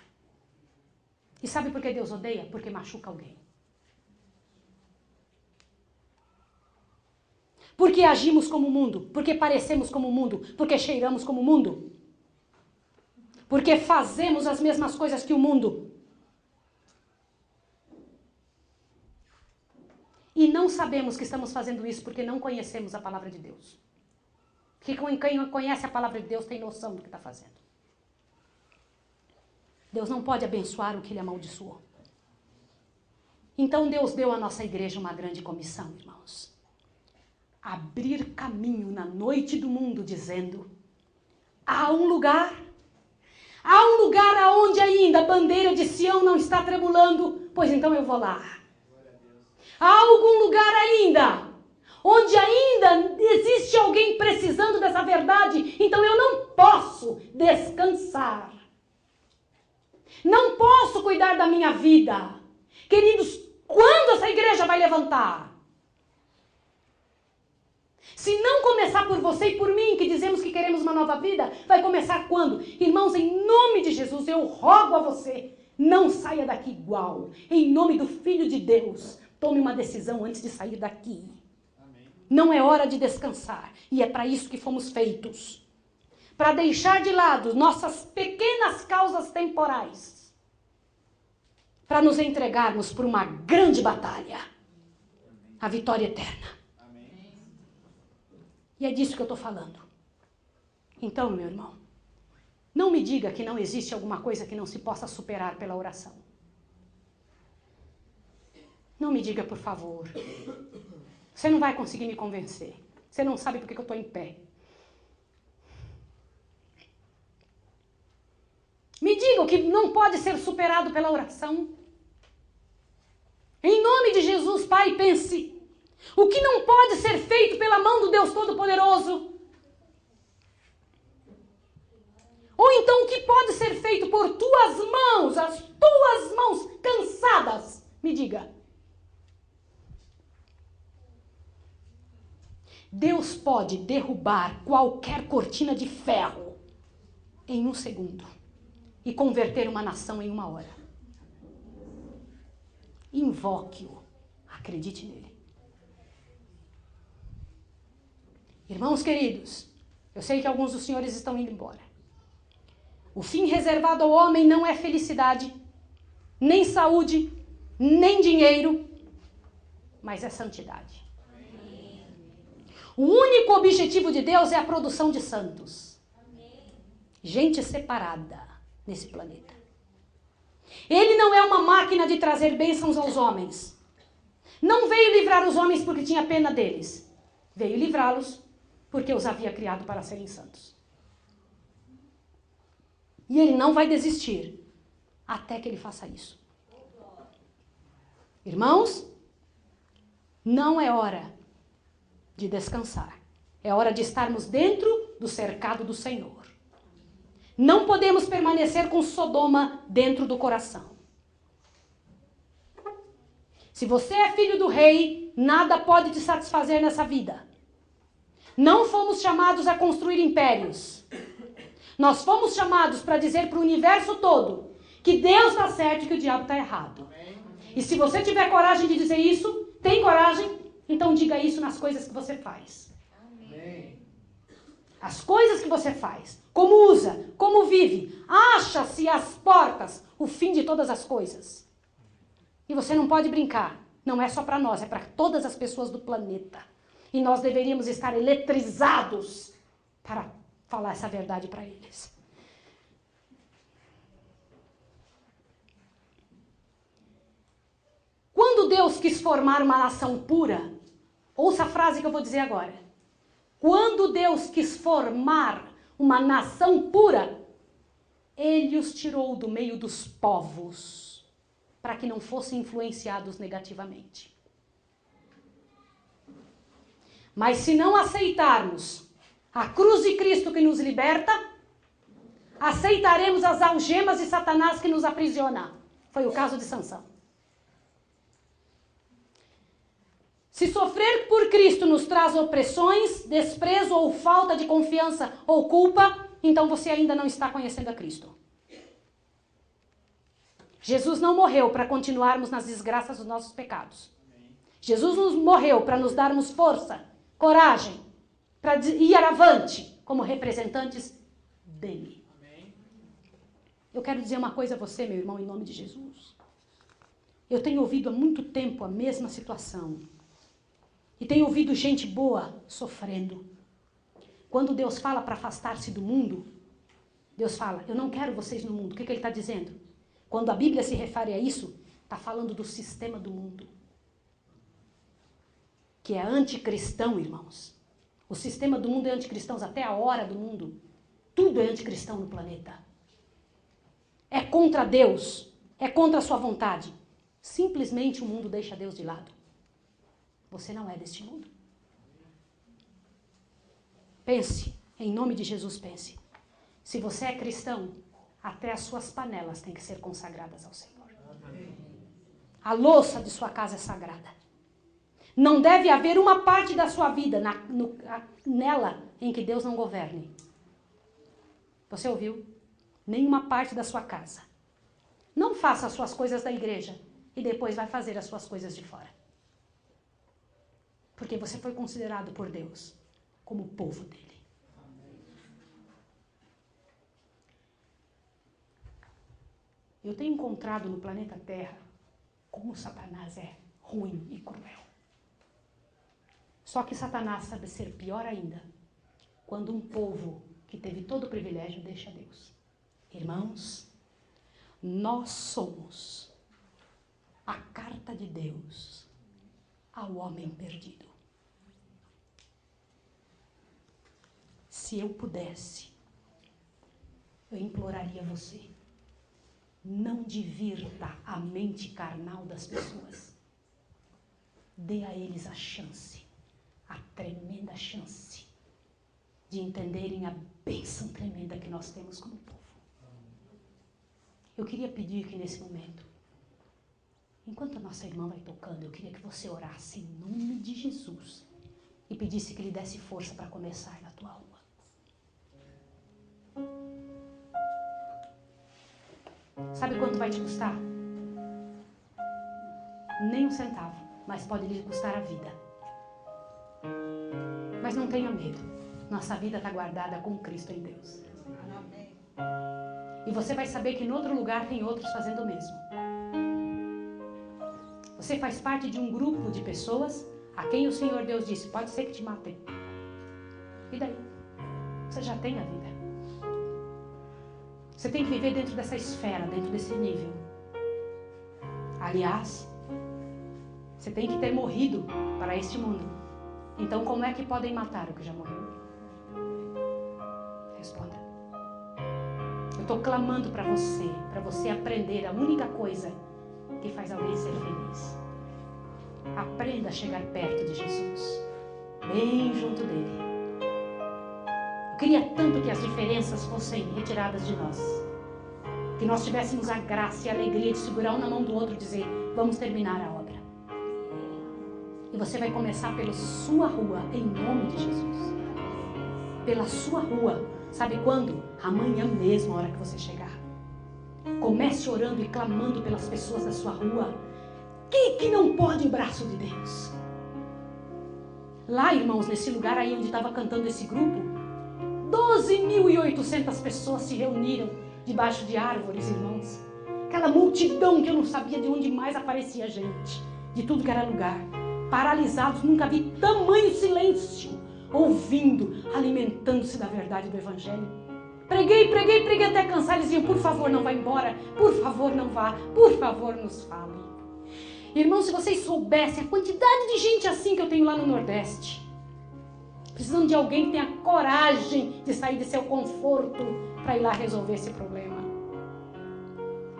E sabe por que Deus odeia? Porque machuca alguém. Porque agimos como o mundo, porque parecemos como o mundo, porque cheiramos como o mundo. Porque fazemos as mesmas coisas que o mundo. E não sabemos que estamos fazendo isso porque não conhecemos a palavra de Deus. Porque quem conhece a palavra de Deus tem noção do que está fazendo. Deus não pode abençoar o que Ele amaldiçoou. Então Deus deu à nossa igreja uma grande comissão, irmãos. Abrir caminho na noite do mundo, dizendo: há um lugar aonde ainda a bandeira de Sião não está tremulando, pois então eu vou lá. Há algum lugar ainda, onde ainda existe alguém precisando dessa verdade, então eu não posso descansar. Não posso cuidar da minha vida. Queridos, quando essa igreja vai levantar? Se não começar por você e por mim, que dizemos que queremos uma nova vida, vai começar quando? Irmãos, em nome de Jesus, eu rogo a você, não saia daqui igual. Em nome do Filho de Deus, tome uma decisão antes de sair daqui. Amém. Não é hora de descansar. E é para isso que fomos feitos. Para deixar de lado nossas pequenas causas temporais. Para nos entregarmos por uma grande batalha. A vitória eterna. E é disso que eu estou falando. Então, meu irmão, não me diga que não existe alguma coisa que não se possa superar pela oração. Não me diga, por favor. Você não vai conseguir me convencer. Você não sabe por que eu estou em pé. Me diga o que não pode ser superado pela oração. Em nome de Jesus, Pai, pense. O que não pode ser feito pela mão do Deus Todo-Poderoso? Ou então o que pode ser feito por tuas mãos, as tuas mãos cansadas? Me diga. Deus pode derrubar qualquer cortina de ferro em 1 segundo e converter uma nação em 1 hora. Invoque-o. Acredite nele. Irmãos queridos, eu sei que alguns dos senhores estão indo embora. O fim reservado ao homem não é felicidade, nem saúde, nem dinheiro, mas é santidade. O único objetivo de Deus é a produção de santos. Gente separada nesse planeta. Ele não é uma máquina de trazer bênçãos aos homens. Não veio livrar os homens porque tinha pena deles. Veio livrá-los porque os havia criado para serem santos. E ele não vai desistir até que ele faça isso. Irmãos, não é hora de descansar. É hora de estarmos dentro do cercado do Senhor. Não podemos permanecer com Sodoma dentro do coração. Se você é filho do rei, nada pode te satisfazer nessa vida. Não fomos chamados a construir impérios. Nós fomos chamados para dizer para o universo todo que Deus está certo e que o diabo está errado. E se você tiver coragem de dizer isso, tem coragem? Então diga isso nas coisas que você faz. As coisas que você faz. Como usa, como vive. Acha-se às portas o fim de todas as coisas. E você não pode brincar. Não é só para nós, é para todas as pessoas do planeta. E nós deveríamos estar eletrizados para falar essa verdade para eles. Quando Deus quis formar uma nação pura, ouça a frase que eu vou dizer agora. Quando Deus quis formar uma nação pura, Ele os tirou do meio dos povos, para que não fossem influenciados negativamente. Mas se não aceitarmos a cruz de Cristo que nos liberta, aceitaremos as algemas de Satanás que nos aprisiona. Foi o caso de Sansão. Se sofrer por Cristo nos traz opressões, desprezo ou falta de confiança ou culpa, então você ainda não está conhecendo a Cristo. Jesus não morreu para continuarmos nas desgraças dos nossos pecados. Jesus nos morreu para nos darmos força, coragem, para ir avante como representantes dele. Eu quero dizer uma coisa a você, meu irmão, em nome de Jesus. Eu tenho ouvido há muito tempo a mesma situação. E tenho ouvido gente boa sofrendo. Quando Deus fala para afastar-se do mundo, Deus fala, eu não quero vocês no mundo. O que Ele está dizendo? Quando a Bíblia se refere a isso, está falando do sistema do mundo. Que é anticristão, irmãos. O sistema do mundo é anticristão, até a hora do mundo. Tudo é anticristão no planeta. É contra Deus, é contra a sua vontade. Simplesmente o mundo deixa Deus de lado. Você não é deste mundo. Pense, em nome de Jesus, pense. Se você é cristão, até as suas panelas têm que ser consagradas ao Senhor. A louça de sua casa é sagrada. Não deve haver uma parte da sua vida nela em que Deus não governe. Você ouviu? Nenhuma parte da sua casa. Não faça as suas coisas da igreja e depois vai fazer as suas coisas de fora. Porque você foi considerado por Deus como o povo dele. Eu tenho encontrado no planeta Terra como Satanás é ruim e cruel. Só que Satanás sabe ser pior ainda quando um povo que teve todo o privilégio deixa Deus. Irmãos, nós somos a carta de Deus ao homem perdido. Se eu pudesse, eu imploraria você, não divirta a mente carnal das pessoas. Dê a eles a chance, a tremenda chance, de entenderem a bênção tremenda que nós temos como povo. Eu queria pedir que nesse momento, enquanto a nossa irmã vai tocando, eu queria que você orasse em nome de Jesus e pedisse que Ele desse força para começar na tua rua. Sabe quanto vai te custar? nem um centavo, mas pode lhe custar a vida. Mas não tenha medo. Nossa vida está guardada com Cristo em Deus. E você vai saber que em outro lugar tem outros fazendo o mesmo. Você faz parte de um grupo de pessoas a quem o Senhor Deus disse, pode ser que te matem. E daí? Você já tem a vida. Você tem que viver dentro dessa esfera, dentro desse nível. Aliás, você tem que ter morrido para este mundo. Então como é que podem matar o que já morreu? Responda. Eu estou clamando para você aprender a única coisa que faz alguém ser feliz. Aprenda a chegar perto de Jesus, bem junto dele. Eu queria tanto que as diferenças fossem retiradas de nós, que nós tivéssemos a graça e a alegria de segurar um na mão do outro e dizer, vamos terminar a obra. E você vai começar pela sua rua, em nome de Jesus. Pela sua rua. Sabe quando? Amanhã mesmo, a hora que você chegar. Comece orando e clamando pelas pessoas da sua rua. Quem que não pode o braço de Deus? Lá, irmãos, nesse lugar aí onde estava cantando esse grupo, 12.800 pessoas se reuniram debaixo de árvores, irmãos. Aquela multidão que eu não sabia de onde mais aparecia gente. De tudo que era lugar. Paralisados, nunca vi tamanho silêncio. Ouvindo, alimentando-se da verdade do Evangelho. Preguei até cansar. Eles diziam, por favor, não vá embora. Por favor, não vá. Por favor, nos fale. Irmãos, se vocês soubessem a quantidade de gente assim que eu tenho lá no Nordeste. Precisando de alguém que tenha coragem de sair de seu conforto para ir lá resolver esse problema.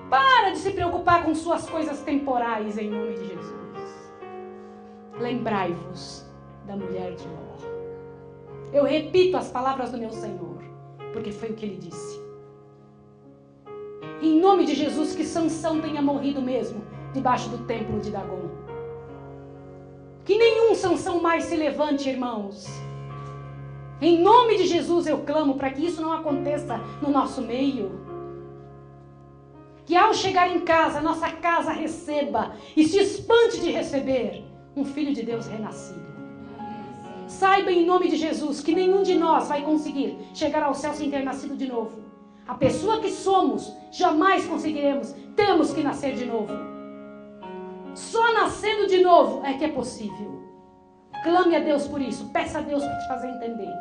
Para de se preocupar com suas coisas temporais em nome de Jesus. Lembrai-vos da mulher de Ló. Eu repito as palavras do meu Senhor, porque foi o que ele disse. Em nome de Jesus, que Sansão tenha morrido mesmo, debaixo do templo de Dagon. Que nenhum Sansão mais se levante, irmãos. Em nome de Jesus eu clamo para que isso não aconteça no nosso meio. Que ao chegar em casa, nossa casa receba e se espante de receber um Filho de Deus renascido. Saiba em nome de Jesus que nenhum de nós vai conseguir chegar ao céu sem ter nascido de novo. A pessoa que somos, jamais conseguiremos. Temos que nascer de novo. Só nascendo de novo é que é possível. Clame a Deus por isso. Peça a Deus para te fazer entender.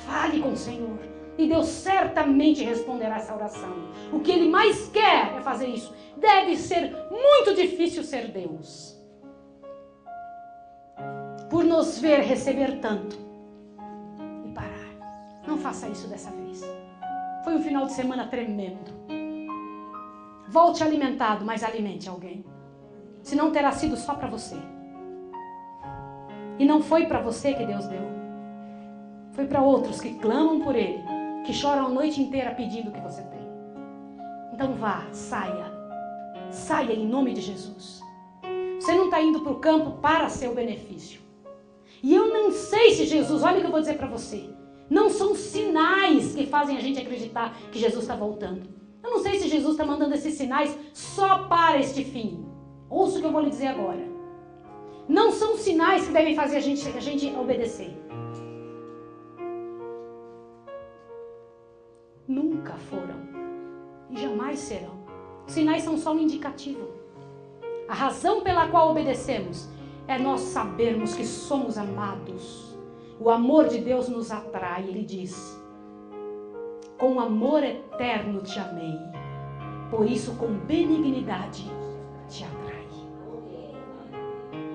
Fale com o Senhor. E Deus certamente responderá essa oração. O que Ele mais quer é fazer isso. Deve ser muito difícil ser Deus. Por nos ver receber tanto e parar. Não faça isso dessa vez. Foi um final de semana tremendo. Volte alimentado, mas alimente alguém. Senão terá sido só para você. E não foi para você que Deus deu. Foi para outros que clamam por Ele, que choram a noite inteira pedindo o que você tem. Então vá, saia. Saia em nome de Jesus. Você não está indo para o campo para seu benefício. E eu não sei se Jesus, olha o que eu vou dizer para você, não são sinais que fazem a gente acreditar que Jesus está voltando. Eu não sei se Jesus está mandando esses sinais só para este fim. Ouça o que eu vou lhe dizer agora. Não são sinais que devem fazer a gente obedecer. Nunca foram e jamais serão. Sinais são só um indicativo. A razão pela qual obedecemos é nós sabermos que somos amados. O amor de Deus nos atrai. Ele diz, com amor eterno te amei, por isso com benignidade te atrai.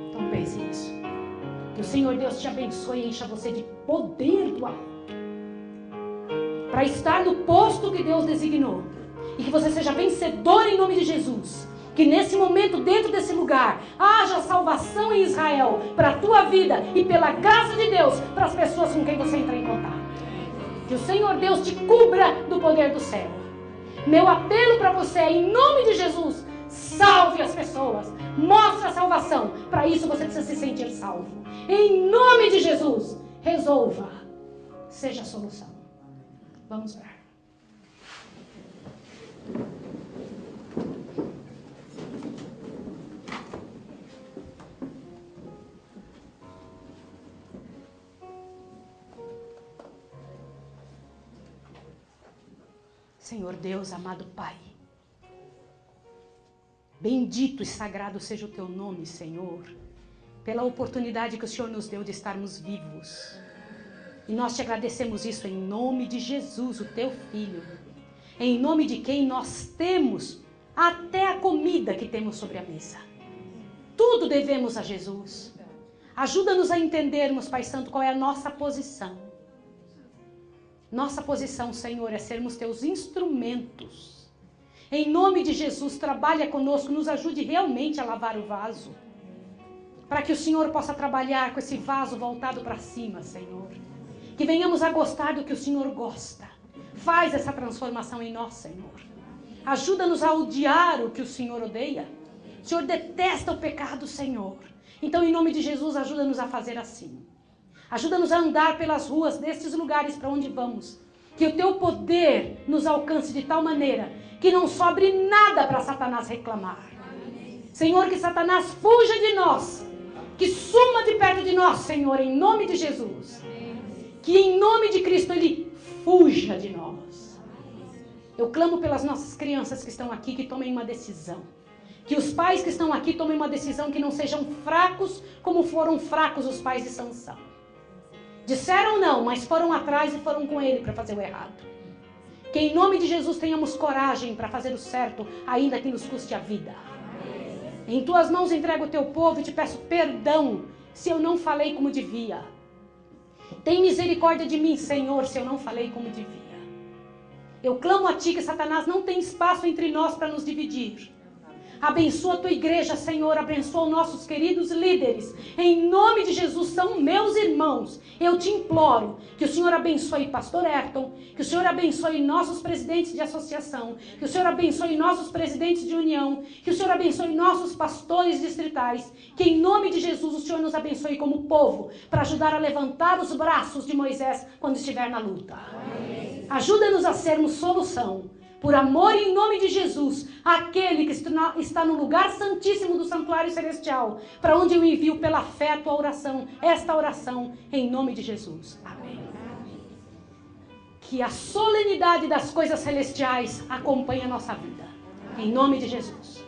Então pense nisso. Que o Senhor Deus te abençoe e encha você de poder do alto, para estar no posto que Deus designou. E que você seja vencedor em nome de Jesus. Que nesse momento, dentro desse lugar, haja salvação em Israel para a tua vida e pela graça de Deus para as pessoas com quem você entrar em contato. Que o Senhor Deus te cubra do poder do céu. Meu apelo para você é, em nome de Jesus, salve as pessoas, mostre a salvação. Para isso você precisa se sentir salvo. Em nome de Jesus, resolva, seja a solução. Vamos orar. Senhor Deus, amado Pai, bendito e sagrado seja o teu nome, Senhor, pela oportunidade que o Senhor nos deu de estarmos vivos. E nós te agradecemos isso em nome de Jesus, o teu Filho, em nome de quem nós temos até a comida que temos sobre a mesa. Tudo devemos a Jesus. Ajuda-nos a entendermos, Pai Santo, qual é a nossa posição. Nossa posição, Senhor, é sermos teus instrumentos. Em nome de Jesus, trabalha conosco, nos ajude realmente a lavar o vaso. Para que o Senhor possa trabalhar com esse vaso voltado para cima, Senhor. Que venhamos a gostar do que o Senhor gosta. Faz essa transformação em nós, Senhor. Ajuda-nos a odiar o que o Senhor odeia. O Senhor detesta o pecado, Senhor. Então, em nome de Jesus, ajuda-nos a fazer assim. Ajuda-nos a andar pelas ruas destes lugares para onde vamos. Que o teu poder nos alcance de tal maneira que não sobre nada para Satanás reclamar. Senhor, que Satanás fuja de nós. Que suma de perto de nós, Senhor, em nome de Jesus. Que em nome de Cristo ele fuja de nós. Eu clamo pelas nossas crianças que estão aqui, que tomem uma decisão. Que os pais que estão aqui tomem uma decisão que não sejam fracos como foram fracos os pais de Sansão. Disseram não, mas foram atrás e foram com ele para fazer o errado. Que em nome de Jesus tenhamos coragem para fazer o certo, ainda que nos custe a vida. Em tuas mãos entrego o teu povo e te peço perdão se eu não falei como devia. Tem misericórdia de mim, Senhor, se eu não falei como devia. Eu clamo a ti que Satanás não tem espaço entre nós para nos dividir. Abençoa a tua igreja, Senhor, abençoa os nossos queridos líderes. Em nome de Jesus, são meus irmãos. Eu te imploro que o Senhor abençoe Pastor Ayrton, que o Senhor abençoe nossos presidentes de associação, que o Senhor abençoe nossos presidentes de união, que o Senhor abençoe nossos pastores distritais, que em nome de Jesus o Senhor nos abençoe como povo, para ajudar a levantar os braços de Moisés quando estiver na luta. Ajuda-nos a sermos solução. Por amor em nome de Jesus, aquele que está no lugar santíssimo do santuário celestial, para onde eu envio pela fé a tua oração, esta oração, em nome de Jesus. Amém. Que a solenidade das coisas celestiais acompanhe a nossa vida. Em nome de Jesus.